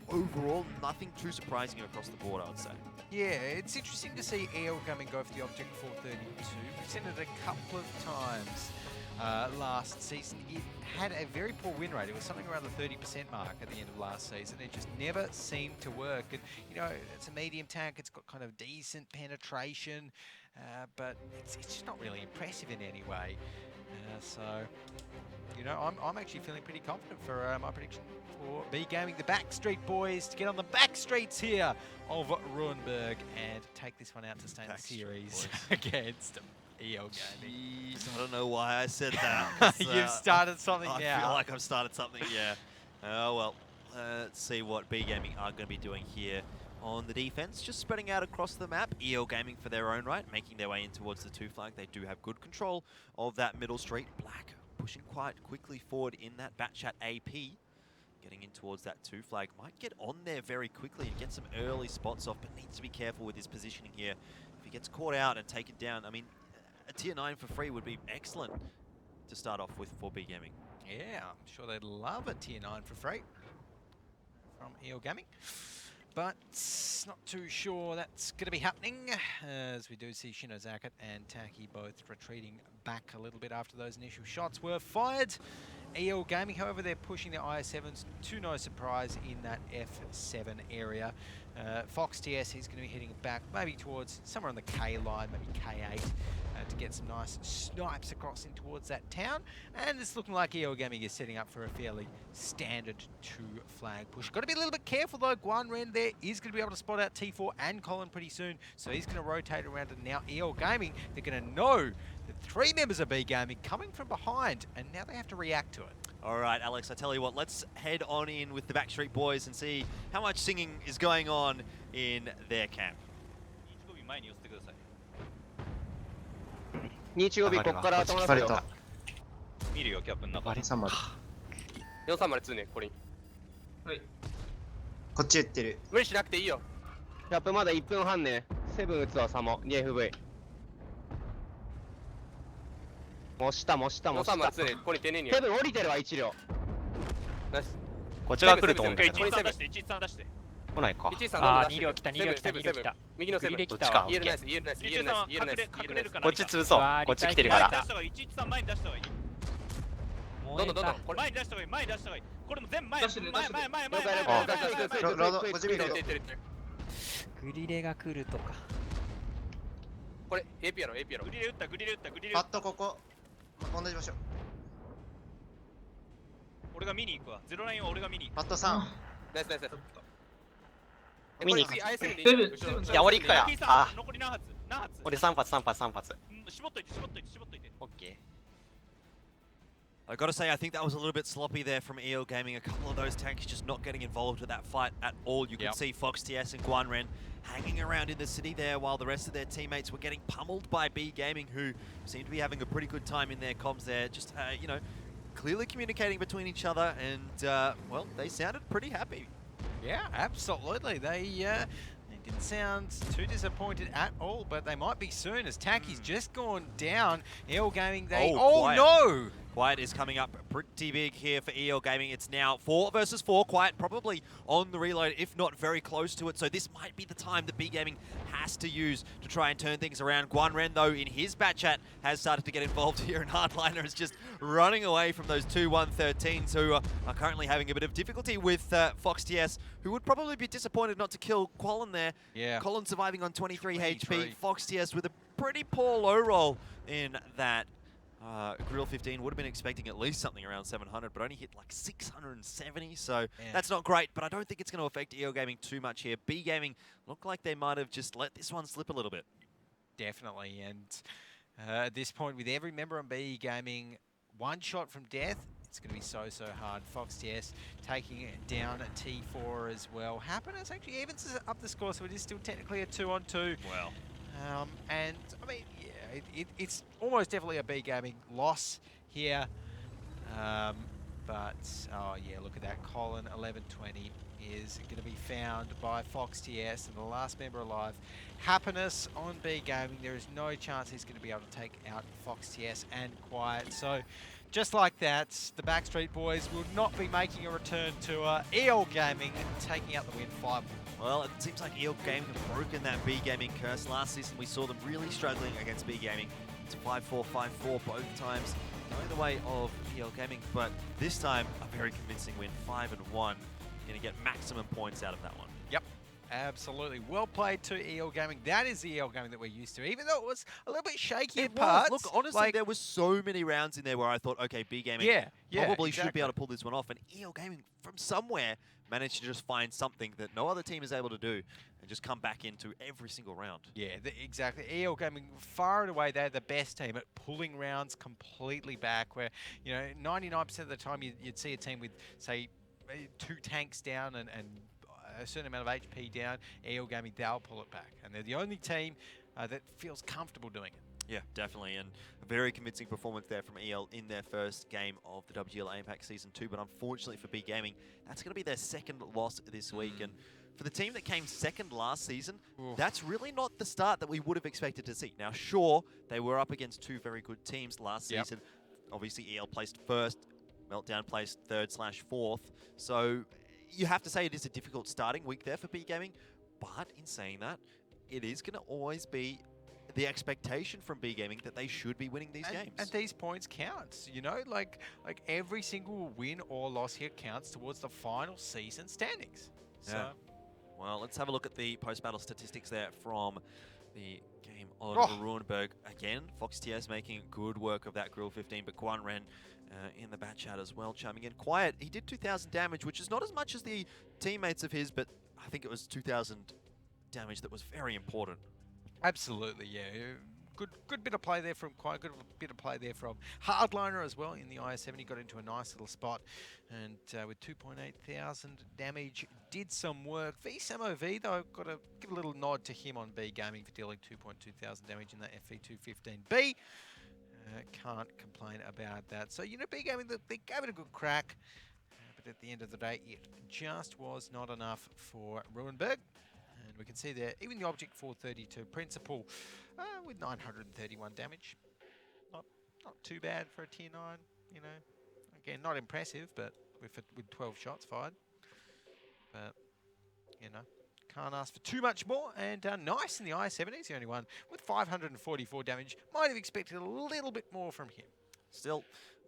overall, nothing too surprising across the board, I would say. Yeah, it's interesting to see EL Gaming go for the Object 432. We've seen it a couple of times last season. It had a very poor win rate. It was something around the 30% mark at the end of last season. It just never seemed to work. And, you know, it's a medium tank. It's got kind of decent penetration, but it's just not really impressive in any way. So, you know, I'm actually feeling pretty confident for my prediction for B Gaming, the Backstreet Boys, to get on the back streets here of Ruinberg and take this one out to stay in the series against EO Gaming. Jeez, I don't know why I said that. You've started something I now. feel like I've started something, yeah. Oh, well, let's see what B Gaming are going to be doing here on the defense. Just spreading out across the map. EO Gaming for their own right, making their way in towards the 2 flag. They do have good control of that middle street. Black pushing quite quickly forward in that Batchat AP. Getting in towards that 2 flag. Might get on there very quickly and get some early spots off, but needs to be careful with his positioning here. If he gets caught out and taken down, I mean, a tier 9 for free would be excellent to start off with for B Gaming. Yeah, I'm sure they'd love a tier 9 for free from EO Gaming. But not too sure that's going to be happening, as we do see Shinozaka and Taki both retreating back a little bit after those initial shots were fired. EL Gaming, however, they're pushing their IS-7s to no surprise in that F7 area. Fox TS, he's going to be heading back maybe towards somewhere on the K line, maybe K8, to get some nice snipes across in towards that town. And it's looking like EL Gaming is setting up for a fairly standard 2-flag push. Got to be a little bit careful though. Guan Ren there is going to be able to spot out T4 and Colin pretty soon, so he's going to rotate around. And now EL Gaming, they're going to know that 3 members of B Gaming coming from behind, and now they have to react to it. All right, Alex, I tell you what, let's head on in with the Backstreet Boys and see how much singing is going on in their camp. 215ここから頭出すよ。見るよ、キャップの中。 430ね、これ。こっち打ってる。無理しなくていいよ。キャップまだ1分半ね。セブン打つわ、サモ。2FV。もした。430ね、ここに丁寧に。セブン降りてるわ、1両。ナイス。こっち側来ると思うんだけど。 113出して、113出して。来ないか。1132両来た、2両来た、2両来た。右のセブン。グリで来たわ。どっちか。イエルナイス、イエルナイス、イエルナイス、イエルナイス。こっち潰そう。こっち来てるから。113前に出した方がいい。どんどん。前に出した方がいい、前に出した方がいい。これも全部前、前。ロード、こっち見るロード。グリレが来るとか。これ、AP やろ、AP やろ。グリレ打った。パッとここ。同じ場所。俺が見に行くわ。ゼロラインは俺が見に行く。パッと3。ナイス。見に行く。いや、俺行くから。あ、残り何発？俺3発。絞っといて。オッケー。 I gotta say, I think that was a little bit sloppy there from EL Gaming. A couple of those tanks just not getting involved with that fight at all. You can see Fox TS and Guan Ren hanging around in the city there while the rest of their teammates were getting pummeled by B Gaming, who seem to be having a pretty good time in their comms there. Just, you know, clearly communicating between each other, and, well, they sounded pretty happy. Yeah, absolutely. They didn't sound too disappointed at all, but they might be soon as Taki's just gone down. EL Gaming, they... Oh, no! Quiet is coming up pretty big here for EL Gaming. It's now 4 versus 4. Quiet probably on the reload, if not very close to it. So this might be the time that B Gaming has to use to try and turn things around. Guan Ren, though, in his bat chat, has started to get involved here, and Hardliner is just running away from those 2-1-13s who are currently having a bit of difficulty with Fox TS, who would probably be disappointed not to kill Colin there. Yeah. Colin surviving on 23 HP. Fox TS with a pretty poor low roll in that. Grill 15 would have been expecting at least something around 700, but only hit like 670, so that's not great, but I don't think it's going to affect EL Gaming too much here. B Gaming look like they might have just let this one slip a little bit. Definitely, and at this point, with every member on B Gaming, one shot from death, it's going to be so hard. Fox TS taking it down at T4 as well. Happiness actually evens up the score, so it is still technically a 2-on-2. Wow. And, I mean, yeah, it's almost definitely a B Gaming loss here. But, oh yeah, look at that. Colin 1120 is going to be found by Fox TS, and the last member alive. Happiness on B Gaming. There is no chance he's going to be able to take out Fox TS and Quiet. So, just like that, the Backstreet Boys will not be making a return to EL Gaming, taking out the win 5-1. Well, it seems like EL Gaming have broken that B Gaming curse. Last season, we saw them really struggling against B Gaming. It's 5-4, 5-4 both times, going the way of EL Gaming, but this time, a very convincing win, 5-1. Going to get maximum points out of that one. Yep. Absolutely. Well played to EL Gaming. That is the EL Gaming that we're used to, even though it was a little bit shaky at parts. Look, honestly, there was so many rounds in there where I thought, okay, B Gaming probably should be able to pull this one off. And EL Gaming, from somewhere, managed to just find something that no other team is able to do and just come back into every single round. Yeah, exactly. EL Gaming, far and away, they're the best team at pulling rounds completely back, where, you know, 99% of the time you'd see a team with, say, 2 tanks down and a certain amount of HP down. EL Gaming, they'll pull it back. And they're the only team that feels comfortable doing it. Yeah, definitely, and a very convincing performance there from EL in their first game of the WGL APAC Season 2, but unfortunately for B Gaming, that's going to be their second loss this week, and for the team that came second last season, that's really not the start that we would have expected to see. Now, sure, they were up against 2 very good teams last season. Obviously, EL placed first, Meltdown placed 3rd/4th, so you have to say it is a difficult starting week there for B Gaming, but in saying that, it is going to always be the expectation from B Gaming that they should be winning these games. And these points count, you know, like every single win or loss here counts towards the final season standings. So, Well, let's have a look at the post-battle statistics there from the game on Oh. Ruinberg. Again, Fox TS making good work of that Grill 15, but Guan Ren in the bat chat as well, chiming in. Quiet, he did 2,000 damage, which is not as much as the teammates of his, but I think it was 2,000 damage that was very important. Absolutely, yeah. Good bit of play there from Quiet, good bit of play there from Hardliner as well in the IS-7. He got into a nice little spot, and with 2.8 thousand damage, did some work. VSamOV, though, got to give a little nod to him on B Gaming for dealing 2.2 thousand damage in that FV215B. Can't complain about that. So, you know, B Gaming, they gave it a good crack, but at the end of the day, it just was not enough for Ruinberg. And we can see there, even the Object 432 Principal with 931 damage. Not too bad for a tier 9, you know. Again, not impressive, but with 12 shots fired. But, you know, can't ask for too much more. And Nice in the IS-7, he's the only one with 544 damage. Might have expected a little bit more from him. Still,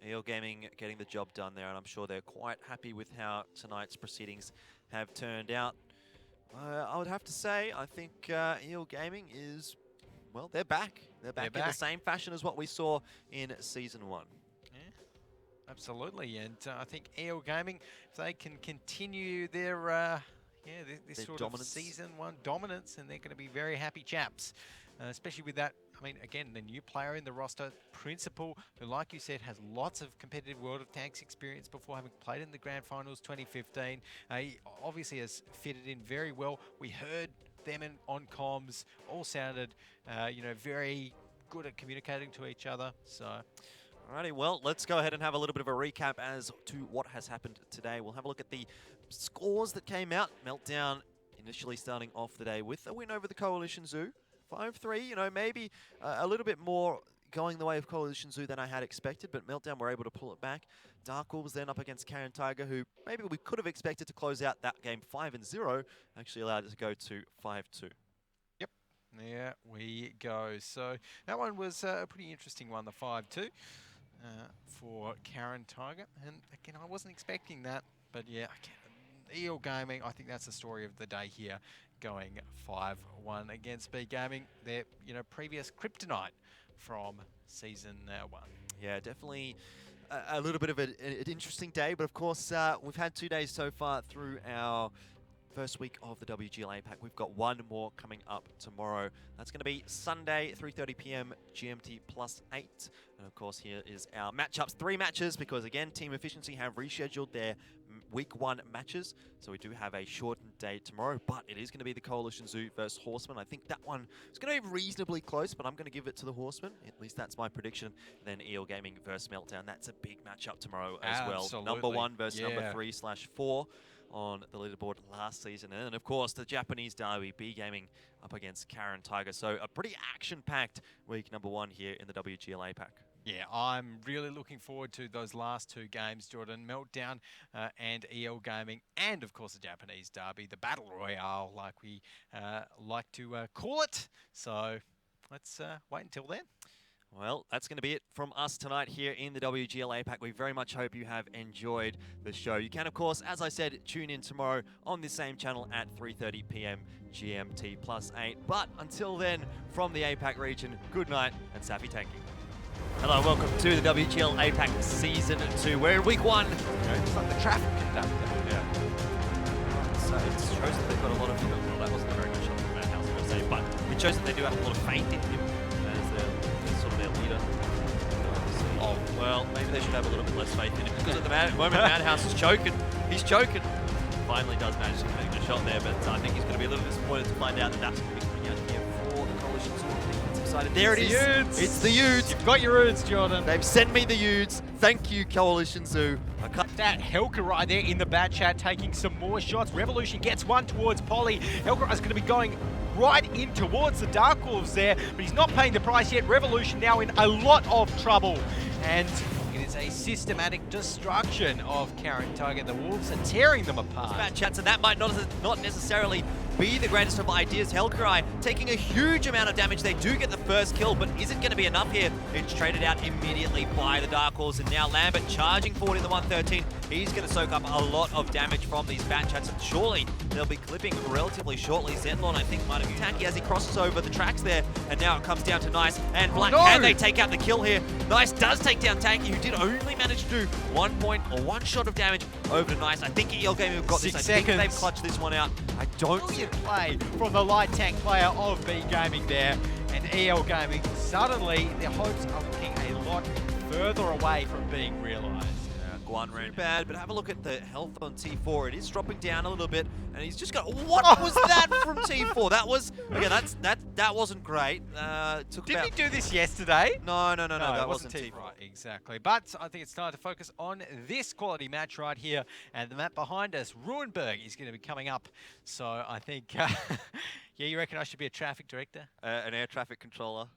EL Gaming getting the job done there, and I'm sure they're quite happy with how tonight's proceedings have turned out. I would have to say, I think EL Gaming is, well, they're back. They're back in the same fashion as what we saw in Season 1. Yeah, absolutely. And I think EL Gaming, if they can continue their this sort of Season 1 dominance, and they're going to be very happy chaps. Especially with that, I mean, again, the new player in the roster, Principal, who, like you said, has lots of competitive World of Tanks experience before having played in the Grand Finals 2015. He obviously has fitted in very well. We heard them on comms, all sounded, you know, very good at communicating to each other. So, alrighty, well, let's go ahead and have a little bit of a recap as to what has happened today. We'll have a look at the scores that came out. Meltdown initially starting off the day with a win over the Coalition Zoo. 5-3, you know, maybe a little bit more going the way of Coalition Zoo than I had expected, but Meltdown were able to pull it back. Dark Wolves then up against Karen Tiger, who maybe we could have expected to close out that game 5-0, actually allowed it to go to 5-2. Yep, there we go. So that one was a pretty interesting one, the 5-2 for Karen Tiger. And again, I wasn't expecting that, but yeah, EL Gaming, I think that's the story of the day here, going 5-1 against B Gaming, their previous kryptonite from Season 1. Yeah, definitely a little bit of an interesting day, but of course we've had 2 days so far through our first week of the WGL APAC. We've got one more coming up tomorrow. That's going to be Sunday, 3:30 PM GMT +8. And of course, here is our matchups. 3 matches, because again, Team Efficiency have rescheduled their Week 1 matches. So we do have a shortened day tomorrow, but it is going to be the Coalition Zoo versus Horsemen. I think that one is going to be reasonably close, but I'm going to give it to the Horsemen. At least that's my prediction. And then EL Gaming versus Meltdown. That's a big matchup tomorrow as well. Number 1 versus number 3/4. On the leaderboard last season. And then, of course, the Japanese derby, B Gaming up against Karen Tiger. So a pretty action-packed week number 1 here in the WGL APAC. Yeah, I'm really looking forward to those last 2 games, Jordan. Meltdown and EL Gaming, and, of course, the Japanese derby, the Battle Royale, like we like to call it. So let's wait until then. Well, that's going to be it from us tonight here in the WGL APAC. We very much hope you have enjoyed the show. You can, of course, as I said, tune in tomorrow on this same channel at 3:30 PM GMT +8. But until then, from the APAC region, good night and Safi Tanky. Hello, welcome to the WGL APAC Season 2. We're in Week 1. It's like the traffic conductor. Yeah. So it shows that they've got a lot of, well, that wasn't a very good shot from Madhouse, I'm going to say, but it shows that they do have a lot of faith in him as their leader. Oh, well, maybe they should have a little bit less faith in him, because at the moment Madhouse is choking. He's choking. Finally does manage to make the shot there, but I think he's going to be a little disappointed to find out that that's going to be coming out here for the Coalition. So I think it's excited. There it is. It's the Utes. You've got your Utes, Jordan. They've sent me the Utes. Thank you, Coalition Zoo. I cut that. Helka right there in the bad chat taking some more shots. Revolution gets one towards Polly. Helka is going to be going right in towards the Dark Wolves there, but he's not paying the price yet. Revolution now in a lot of trouble. And it is a systematic destruction of Karen Tiger. The Wolves are tearing them apart. Bad chats, and that might not necessarily be the greatest of ideas. Hellcry taking a huge amount of damage. They do get the first kill, but is it going to be enough here? It's traded out immediately by the Dark Wolves, and now Lambert charging forward in the 113. He's going to soak up a lot of damage from these bat chats, and surely they'll be clipping relatively shortly. Zenlon, I think, might have been tacky as he crosses over the tracks there, and now it comes down to Nice and Black. Can they take out the kill here? Nice does take down Tanky, who did only manage to do 1 point or 1 shot of damage over to Nice. I think EL Gaming have got 6 this. I think they've seconds. clutched this one out. I don't see it. Play from the light tank player of B Gaming there, and EL Gaming, suddenly their hopes are looking a lot further away from being realised. Guan ran bad, but have a look at the health on T4. It is dropping down a little bit, and he's just got. What was that from T4? That was that wasn't great. Took Didn't about. he do this yesterday? No, that it wasn't T4. Right, exactly. But I think it's time to focus on this quality match right here, and the map behind us, Ruinberg, is going to be coming up. So I think, yeah, you reckon I should be a traffic director? An air traffic controller.